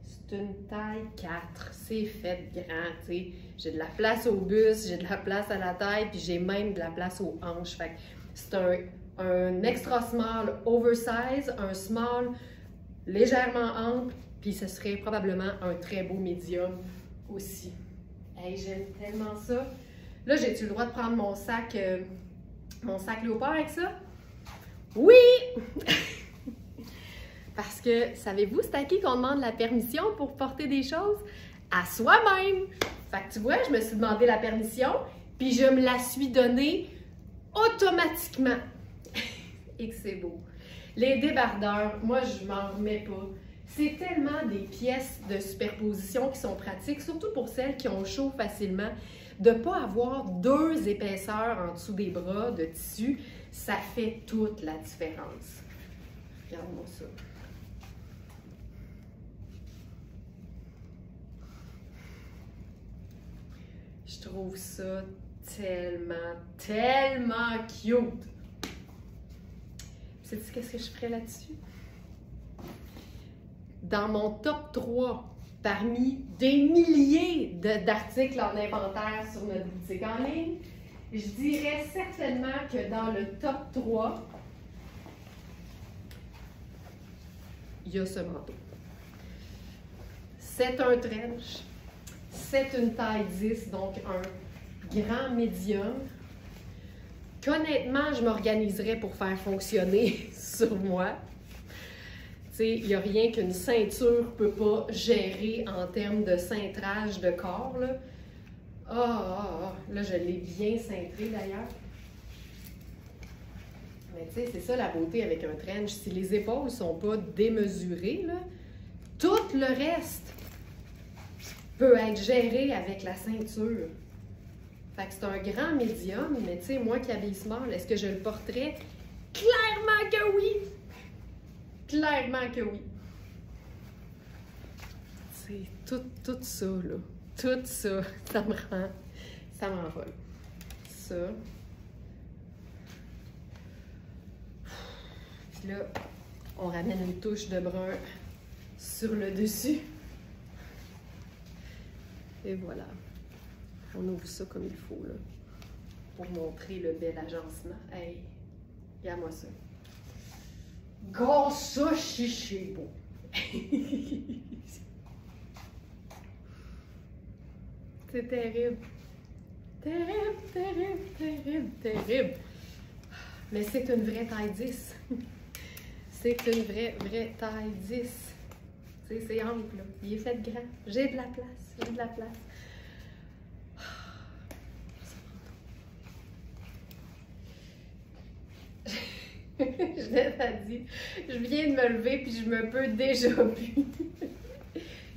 S1: C'est une taille 4. C'est fait grand, tu sais. J'ai de la place au buste, j'ai de la place à la taille, puis j'ai même de la place aux hanches. Fait que c'est un extra small oversize, un small légèrement ample, puis ce serait probablement un très beau médium aussi. Hey, j'aime tellement ça. Là, j'ai-tu le droit de prendre mon sac léopard avec ça? Oui! Parce que, savez-vous, c'est à qui qu'on demande la permission pour porter des choses? À soi-même! Fait que tu vois, je me suis demandé la permission, puis je me la suis donnée automatiquement. Et que c'est beau. Les débardeurs, moi, je m'en remets pas. C'est tellement des pièces de superposition qui sont pratiques, surtout pour celles qui ont chaud facilement. De ne pas avoir 2 épaisseurs en dessous des bras de tissu, ça fait toute la différence. Regarde-moi ça. Je trouve ça tellement, tellement cute. Sais-tu qu'est-ce que je ferais là-dessus? Dans mon top 3, parmi des milliers d'articles en inventaire sur notre boutique en ligne, je dirais certainement que dans le top 3, il y a ce manteau. C'est un trench, c'est une taille 10, donc un grand médium, qu'honnêtement, je m'organiserais pour faire fonctionner sur moi. Il n'y a rien qu'une ceinture ne peut pas gérer en termes de cintrage de corps. Là, là je l'ai bien cintré d'ailleurs. Mais tu sais, c'est ça la beauté avec un trench. Si les épaules ne sont pas démesurées, là, tout le reste peut être géré avec la ceinture. Fait que c'est un grand médium, mais tu sais, moi qui habille small, est-ce que je le porterais? Clairement que oui! Clairement que oui. C'est tout ça, là. Tout ça, ça m'envole. Ça. Puis là, on ramène une touche de brun sur le dessus. Et voilà. On ouvre ça comme il faut, là. Pour montrer le bel agencement. Hey, regarde-moi ça. Gosse ça, c'est beau. C'est terrible. Terrible, terrible, terrible, terrible. Mais c'est une vraie taille 10. C'est une vraie taille 10. C'est ample, là. Il est fait grand. J'ai de la place. J'ai de la place. Je l'ai pas dit. Je viens de me lever puis je me peux déjà plus.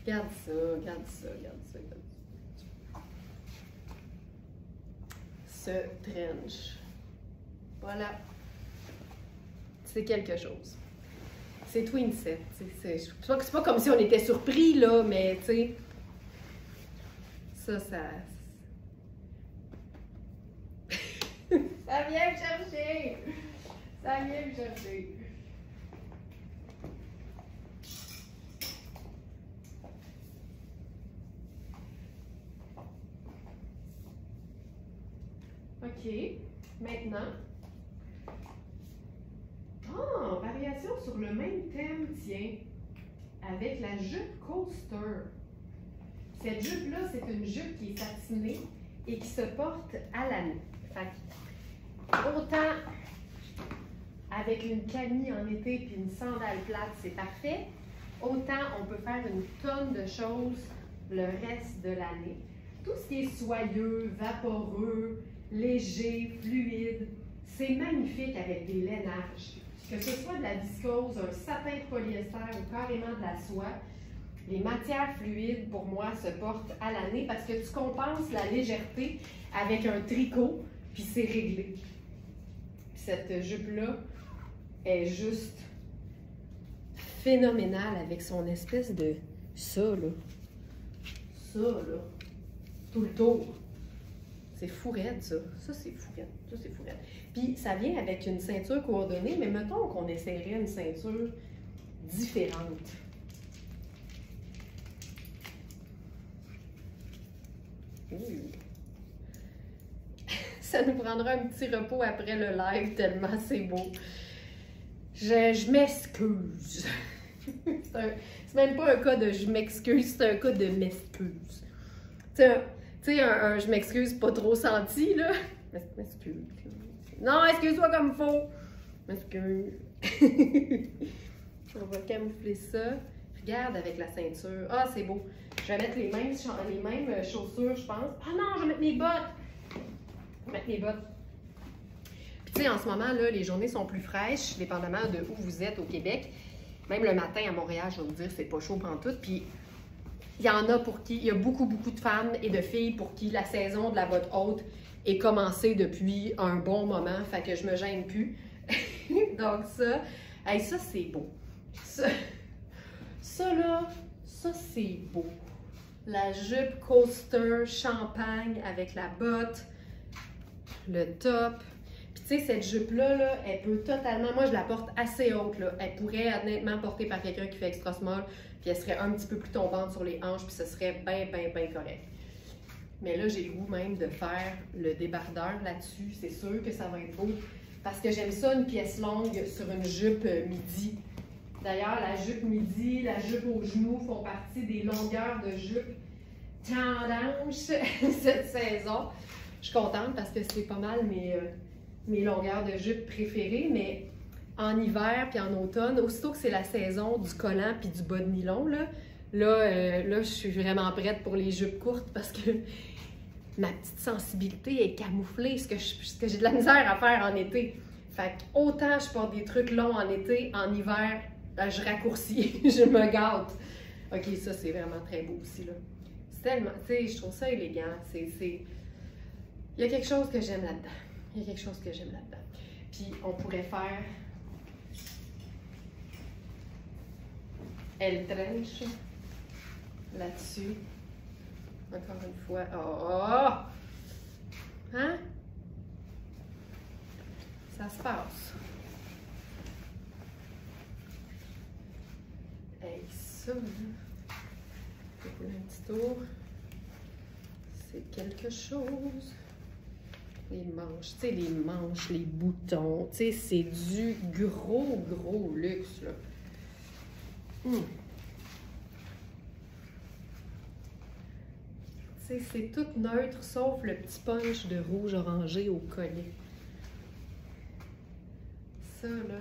S1: Regarde ça, regarde ça, regarde ça, regarde ça. Ce trench. Voilà. C'est quelque chose. C'est twin set. C'est pas comme si on était surpris, là, mais tu sais. Ça. Ça vient me chercher! Ça vient me chercher. OK. Maintenant. Oh, variation sur le même thème, tiens. Avec la jupe coaster. Cette jupe-là, c'est une jupe qui est satinée et qui se porte à l'année. Autant avec une camie en été puis une sandale plate, c'est parfait. Autant on peut faire une tonne de choses le reste de l'année. Tout ce qui est soyeux, vaporeux, léger, fluide, c'est magnifique avec des lainages. Que ce soit de la viscose, un satin de polyester ou carrément de la soie, les matières fluides, pour moi, se portent à l'année parce que tu compenses la légèreté avec un tricot, puis c'est réglé. Cette jupe-là est juste phénoménale avec son espèce de ça, là. Ça, là. Tout le tour. C'est fou raide, ça. Ça, c'est fou raide. Ça, c'est fou raide. Puis, ça vient avec une ceinture coordonnée, mais mettons qu'on essaierait une ceinture différente. Ça nous prendra un petit repos après le live, tellement c'est beau. Je m'excuse. C'est même pas un cas de je m'excuse, c'est un cas de m'excuse. Tu sais, un je m'excuse pas trop senti, là. M'excuse. Non, excuse-toi comme il faut. M'excuse. On va camoufler ça. Regarde avec la ceinture. Ah, c'est beau. Je vais mettre les mêmes chaussures, je pense. Ah non, je vais mettre mes bottes. Je vais mettre mes bottes. Puis tu sais, en ce moment, là, les journées sont plus fraîches, dépendamment de où vous êtes au Québec. Même le matin à Montréal, je vais vous dire, c'est pas chaud pantoute. Puis il y en a pour qui, il y a beaucoup de femmes et de filles pour qui la saison de la botte haute est commencée depuis un bon moment. Fait que je me gêne plus. Donc ça, hey, ça c'est beau. Ça là, ça c'est beau. La jupe coaster champagne avec la botte, le top. Puis tu sais, cette jupe-là, là, elle peut totalement... Moi, je la porte assez haute, là. Elle pourrait honnêtement porter par quelqu'un qui fait extra small, puis elle serait un petit peu plus tombante sur les hanches, puis ce serait bien correct. Mais là, j'ai le goût même de faire le débardeur là-dessus. C'est sûr que ça va être beau, parce que j'aime ça, une pièce longue sur une jupe midi. D'ailleurs, la jupe midi, la jupe aux genoux font partie des longueurs de jupe tendance cette saison. Je suis contente parce que c'est pas mal mes longueurs de jupe préférées, mais en hiver puis en automne, aussitôt que c'est la saison du collant puis du bas de nylon, là, je suis vraiment prête pour les jupes courtes parce que ma petite sensibilité est camouflée, ce que j'ai de la misère à faire en été. Fait que autant je porte des trucs longs en été, en hiver, je raccourcis, je me gâte. Ok, ça c'est vraiment très beau aussi, là. C'est tellement, tu sais, je trouve ça élégant, il y a quelque chose que j'aime là-dedans. Il y a quelque chose que j'aime là-dedans. Puis, on pourrait faire elle trench là-dessus. Encore une fois. Oh! Hein? Ça se passe. Hey, ça, je vais un petit tour. C'est quelque chose. Les manches, tu sais, les manches, les boutons, tu sais, c'est du gros luxe, là. Tu sais, c'est tout neutre, sauf le petit punch de rouge orangé au collet. ça, là.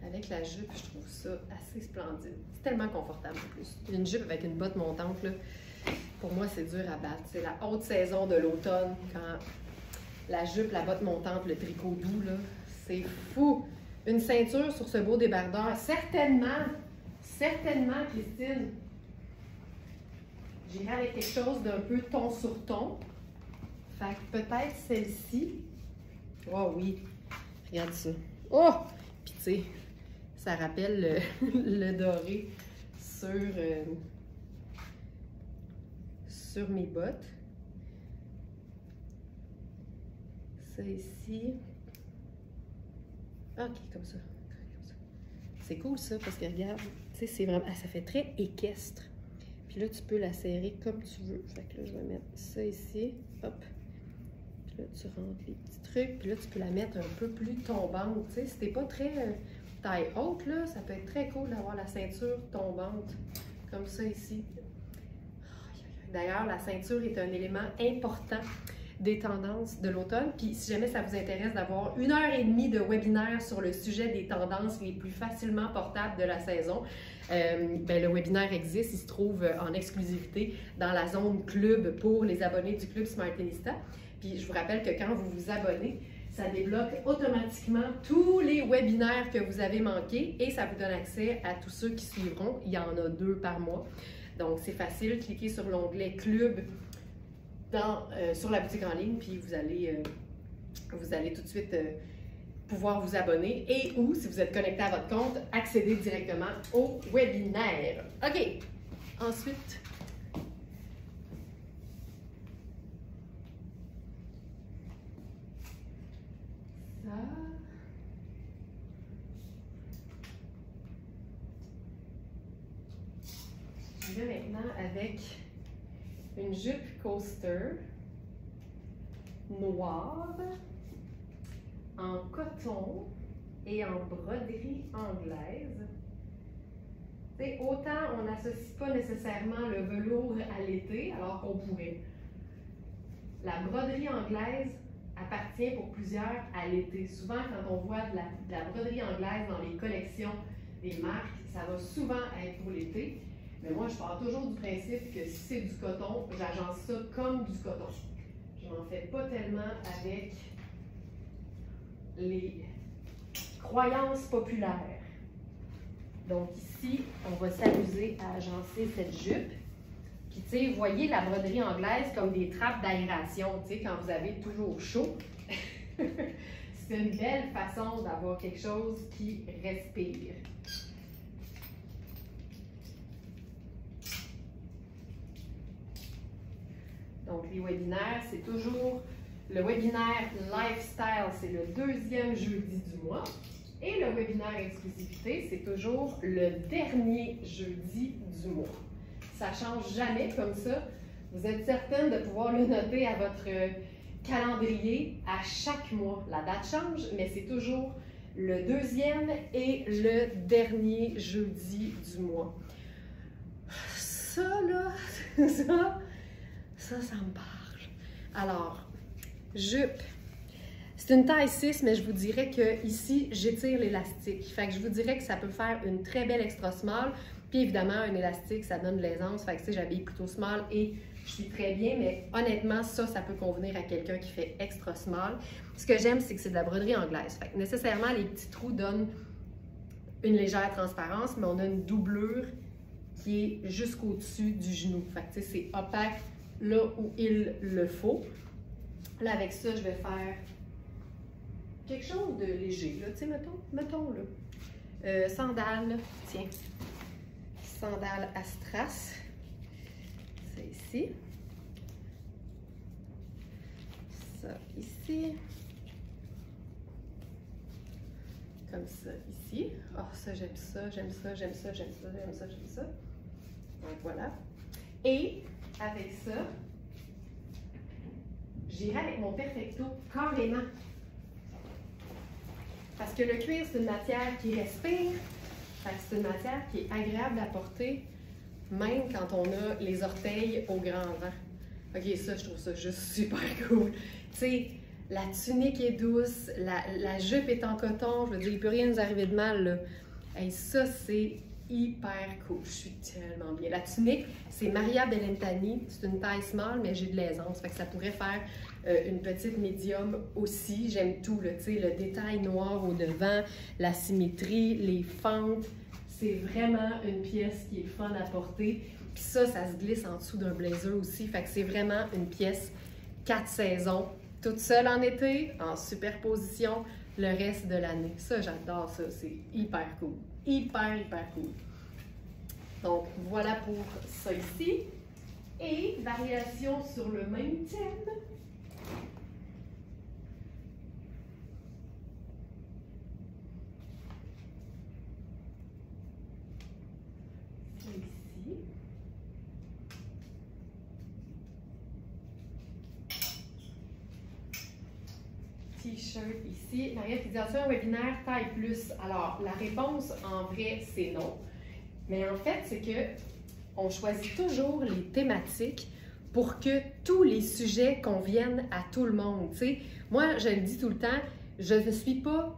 S1: Avec la jupe, je trouve ça assez splendide. C'est tellement confortable en plus. Une jupe avec une botte montante, là, pour moi, c'est dur à battre. C'est la haute saison de l'automne, quand la jupe, la botte montante, le tricot doux, là, c'est fou! Une ceinture sur ce beau débardeur, certainement, certainement, Christine. J'irai avec quelque chose d'un peu ton sur ton. Fait que peut-être celle-ci. Oh oui, regarde ça. Oh! Puis tu sais, ça rappelle le doré sur mes bottes. Ça ici. Ok, comme ça. C'est cool ça, parce que regarde, tu sais, c'est vraiment. Ah, ça fait très équestre. Puis là, tu peux la serrer comme tu veux. Fait que là, je vais mettre ça ici. Hop. Puis là, tu rentres les petits trucs. Puis là, tu peux la mettre un peu plus tombante. Tu sais, si t'es pas très taille haute, là, ça peut être très cool d'avoir la ceinture tombante. Comme ça ici. D'ailleurs, la ceinture est un élément important des tendances de l'automne. Puis si jamais ça vous intéresse d'avoir 1h30 de webinaire sur le sujet des tendances les plus facilement portables de la saison, ben, le webinaire existe, il se trouve en exclusivité dans la zone club pour les abonnés du club Smartinista. Puis je vous rappelle que quand vous vous abonnez, ça débloque automatiquement tous les webinaires que vous avez manqués et ça vous donne accès à tous ceux qui suivront. Il y en a 2 par mois. Donc c'est facile, cliquez sur l'onglet club sur la boutique en ligne, puis vous allez tout de suite pouvoir vous abonner et ou, si vous êtes connecté à votre compte, accéder directement au webinaire. OK. Ensuite, ça. Je vais maintenant avec une jupe coaster noire en coton et en broderie anglaise. T'sais, autant on n'associe pas nécessairement le velours à l'été, alors qu'on pourrait. La broderie anglaise appartient pour plusieurs à l'été. Souvent, quand on voit de la broderie anglaise dans les collections des marques, ça va souvent être pour l'été. Mais moi, je pars toujours du principe que si c'est du coton, j'agence ça comme du coton. Je m'en fais pas tellement avec les croyances populaires. Donc ici, on va s'amuser à agencer cette jupe. Puis tu sais, voyez la broderie anglaise comme des trappes d'aération, tu sais, quand vous avez toujours chaud. C'est une belle façon d'avoir quelque chose qui respire. Donc, les webinaires, c'est toujours le webinaire Lifestyle, c'est le 2e jeudi du mois. Et le webinaire Exclusivité, c'est toujours le dernier jeudi du mois. Ça ne change jamais comme ça. Vous êtes certaine de pouvoir le noter à votre calendrier à chaque mois. La date change, mais c'est toujours le 2e et le dernier jeudi du mois. Ça, là, ça me parle. Alors, jupe. C'est une taille 6, mais je vous dirais que ici, j'étire l'élastique. Fait que je vous dirais que ça peut faire une très belle extra small. Puis évidemment, un élastique, ça donne de l'aisance. Fait que tu sais, j'habille plutôt small et je suis très bien. Mais honnêtement, ça peut convenir à quelqu'un qui fait extra small. Ce que j'aime, c'est que c'est de la broderie anglaise. Fait que nécessairement, les petits trous donnent une légère transparence, mais on a une doublure qui est jusqu'au-dessus du genou. Fait que tu sais, c'est opaque là où il le faut. Là, avec ça, je vais faire quelque chose de léger, là, tu sais, mettons là. Sandales, tiens. Sandales à strass. C'est ici. Ça ici. Comme ça ici. Oh, ça, j'aime ça, j'aime ça, j'aime ça, j'aime ça, j'aime ça, j'aime ça. Donc voilà. Et avec ça, j'irai avec mon Perfecto carrément. Parce que le cuir, c'est une matière qui respire. C'est une matière qui est agréable à porter, même quand on a les orteils au grand vent. OK, ça, je trouve ça juste super cool. Tu sais, La tunique est douce, la jupe est en coton. Je veux dire, il ne peut rien nous arriver de mal, là. Hey, ça, c'est hyper cool. Je suis tellement bien. La tunique, c'est Maria Bellentani. C'est une taille small, mais j'ai de l'aisance. Fait que ça pourrait faire une petite médium aussi. J'aime tout, là, tu sais, le détail noir au devant, la symétrie, les fentes. C'est vraiment une pièce qui est fun à porter. Puis ça se glisse en dessous d'un blazer aussi. Fait que c'est vraiment une pièce 4 saisons, toute seule en été, en superposition le reste de l'année. Ça, j'adore ça. C'est hyper cool. Hyper, hyper cool. Donc, voilà pour ça ici. Et variation sur le même thème. Ça ici. T-shirt ici. Maria qui dit, as-tu un webinaire taille plus? Alors, la réponse en vrai, c'est non. Mais en fait, c'est que on choisit toujours les thématiques pour que tous les sujets conviennent à tout le monde. T'sais, moi, je le dis tout le temps, je ne suis pas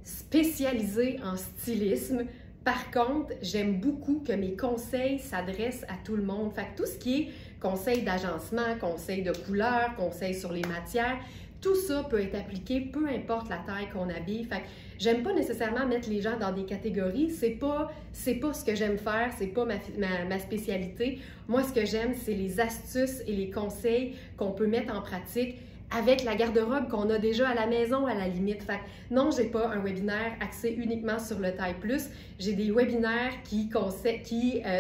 S1: spécialisée en stylisme. Par contre, j'aime beaucoup que mes conseils s'adressent à tout le monde. Fait que tout ce qui est conseils d'agencement, conseils de couleur, conseils sur les matières, tout ça peut être appliqué, peu importe la taille qu'on habille. Fait que j'aime pas nécessairement mettre les gens dans des catégories. C'est pas ce que j'aime faire, c'est pas ma spécialité. Moi, ce que j'aime, c'est les astuces et les conseils qu'on peut mettre en pratique avec la garde-robe qu'on a déjà à la maison, à la limite. Fait que non, j'ai pas un webinaire axé uniquement sur le taille plus. J'ai des webinaires qui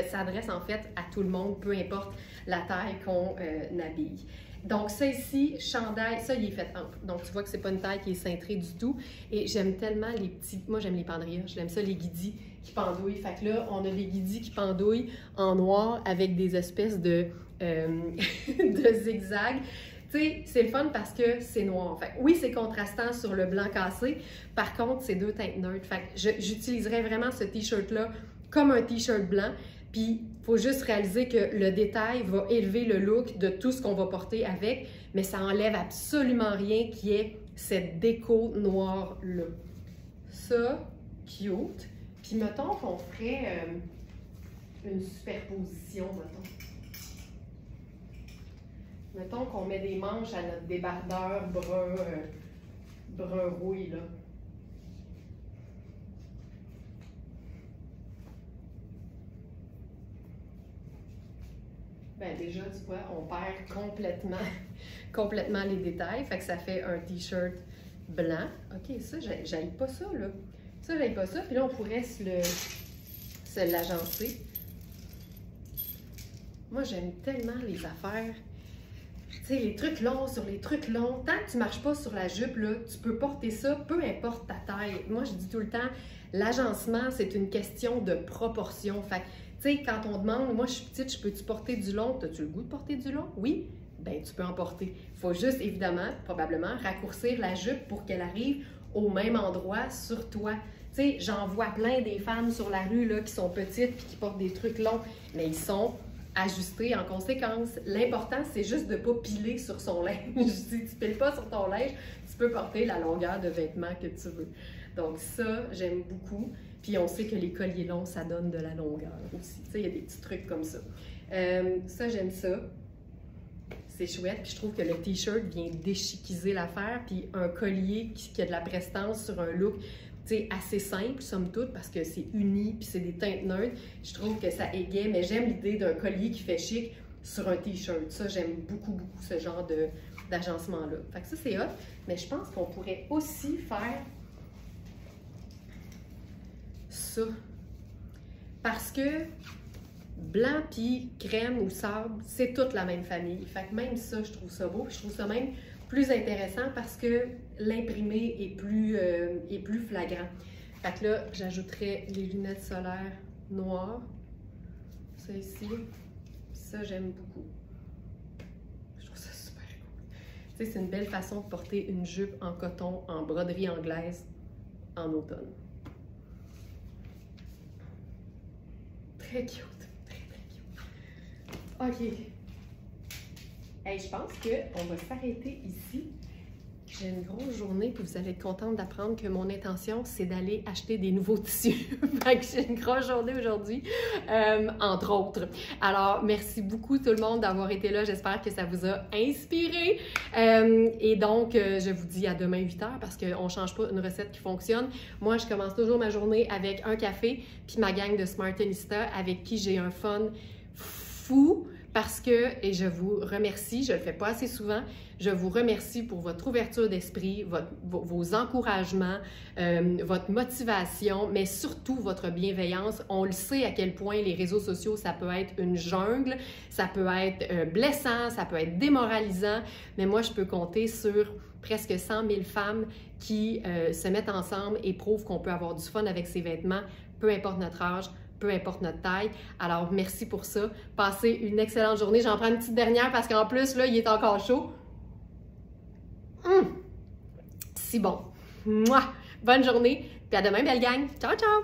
S1: s'adressent en fait à tout le monde, peu importe la taille qu'on habille. Donc ça ici, chandail, ça il est fait ample. Donc tu vois que c'est pas une taille qui est cintrée du tout. Et j'aime tellement les petits, moi j'aime les pandrias, j'aime ça les guidis qui pendouillent. Fait que là, on a des guidis qui pendouillent en noir avec des espèces de zigzags. Tu sais, c'est le fun parce que c'est noir. Fait que oui, c'est contrastant sur le blanc cassé. Par contre, c'est deux teintes neutres. Fait que j'utiliserais vraiment ce t-shirt-là comme un t-shirt blanc. Puis, il faut juste réaliser que le détail va élever le look de tout ce qu'on va porter avec, mais ça enlève absolument rien qui est cette déco noire-là. Ça, cute. Puis, mettons qu'on ferait une superposition, mettons. Mettons qu'on met des manches à notre débardeur brun rouille, là. Ben déjà, tu vois, on perd complètement les détails. Fait que ça fait un t-shirt blanc. OK, ça, j'aille pas ça, là. Ça, j'aille pas ça. Puis là, on pourrait se l'agencer. Moi, j'aime tellement les affaires. Tu sais, les trucs longs sur les trucs longs. Tant que tu marches pas sur la jupe, là, tu peux porter ça, peu importe ta taille. Moi, je dis tout le temps, l'agencement, c'est une question de proportion. Fait tu sais, quand on demande, moi je suis petite, je peux-tu porter du long? As-tu le goût de porter du long? Oui, ben tu peux en porter. Il faut juste, évidemment, probablement, raccourcir la jupe pour qu'elle arrive au même endroit sur toi. Tu sais, j'en vois plein des femmes sur la rue là, qui sont petites puis qui portent des trucs longs, mais ils sont ajustés en conséquence. L'important, c'est juste de ne pas piler sur son linge. Si tu ne piles pas sur ton linge, tu peux porter la longueur de vêtements que tu veux. Donc ça, j'aime beaucoup. Puis on sait que les colliers longs, ça donne de la longueur aussi. Tu sais, il y a des petits trucs comme ça. Ça, j'aime ça. C'est chouette. Puis je trouve que le t-shirt vient déchiquiser l'affaire. Puis un collier qui a de la prestance sur un look, tu sais, assez simple, somme toute, parce que c'est uni, puis c'est des teintes neutres. Je trouve que ça égaye, mais j'aime l'idée d'un collier qui fait chic sur un t-shirt. Ça, j'aime beaucoup, beaucoup ce genre d'agencement-là. Fait que ça, c'est hot. Mais je pense qu'on pourrait aussi faire ça. Parce que blanc puis crème ou sable, c'est toute la même famille. Fait que même ça, je trouve ça beau. Puis je trouve ça même plus intéressant parce que l'imprimé est plus flagrant. Fait que là, j'ajouterais les lunettes solaires noires. Ça ici. Ça, j'aime beaucoup. Je trouve ça super cool. Tu sais, c'est une belle façon de porter une jupe en coton, en broderie anglaise, en automne. Très cute. OK. Hey, je pense qu'on va s'arrêter ici. J'ai une grosse journée, puis vous allez être contente d'apprendre que mon intention, c'est d'aller acheter des nouveaux tissus. Fait que j'ai une grosse journée aujourd'hui, entre autres. Alors, merci beaucoup tout le monde d'avoir été là. J'espère que ça vous a inspiré. Et donc, je vous dis à demain 8h parce qu'on ne change pas une recette qui fonctionne. Moi, je commence toujours ma journée avec un café, puis ma gang de Smartenista avec qui j'ai un fun fou. Parce que, et je vous remercie, je ne le fais pas assez souvent, je vous remercie pour votre ouverture d'esprit, vos encouragements, votre motivation, mais surtout votre bienveillance. On le sait à quel point les réseaux sociaux, ça peut être une jungle, ça peut être blessant, ça peut être démoralisant, mais moi, je peux compter sur presque 100 000 femmes qui se mettent ensemble et prouvent qu'on peut avoir du fun avec ses vêtements, peu importe notre âge, peu importe notre taille. Alors, merci pour ça. Passez une excellente journée. J'en prends une petite dernière parce qu'en plus, là, il est encore chaud. Si bon. Mouah! Bonne journée. Puis à demain, belle gang. Ciao, ciao!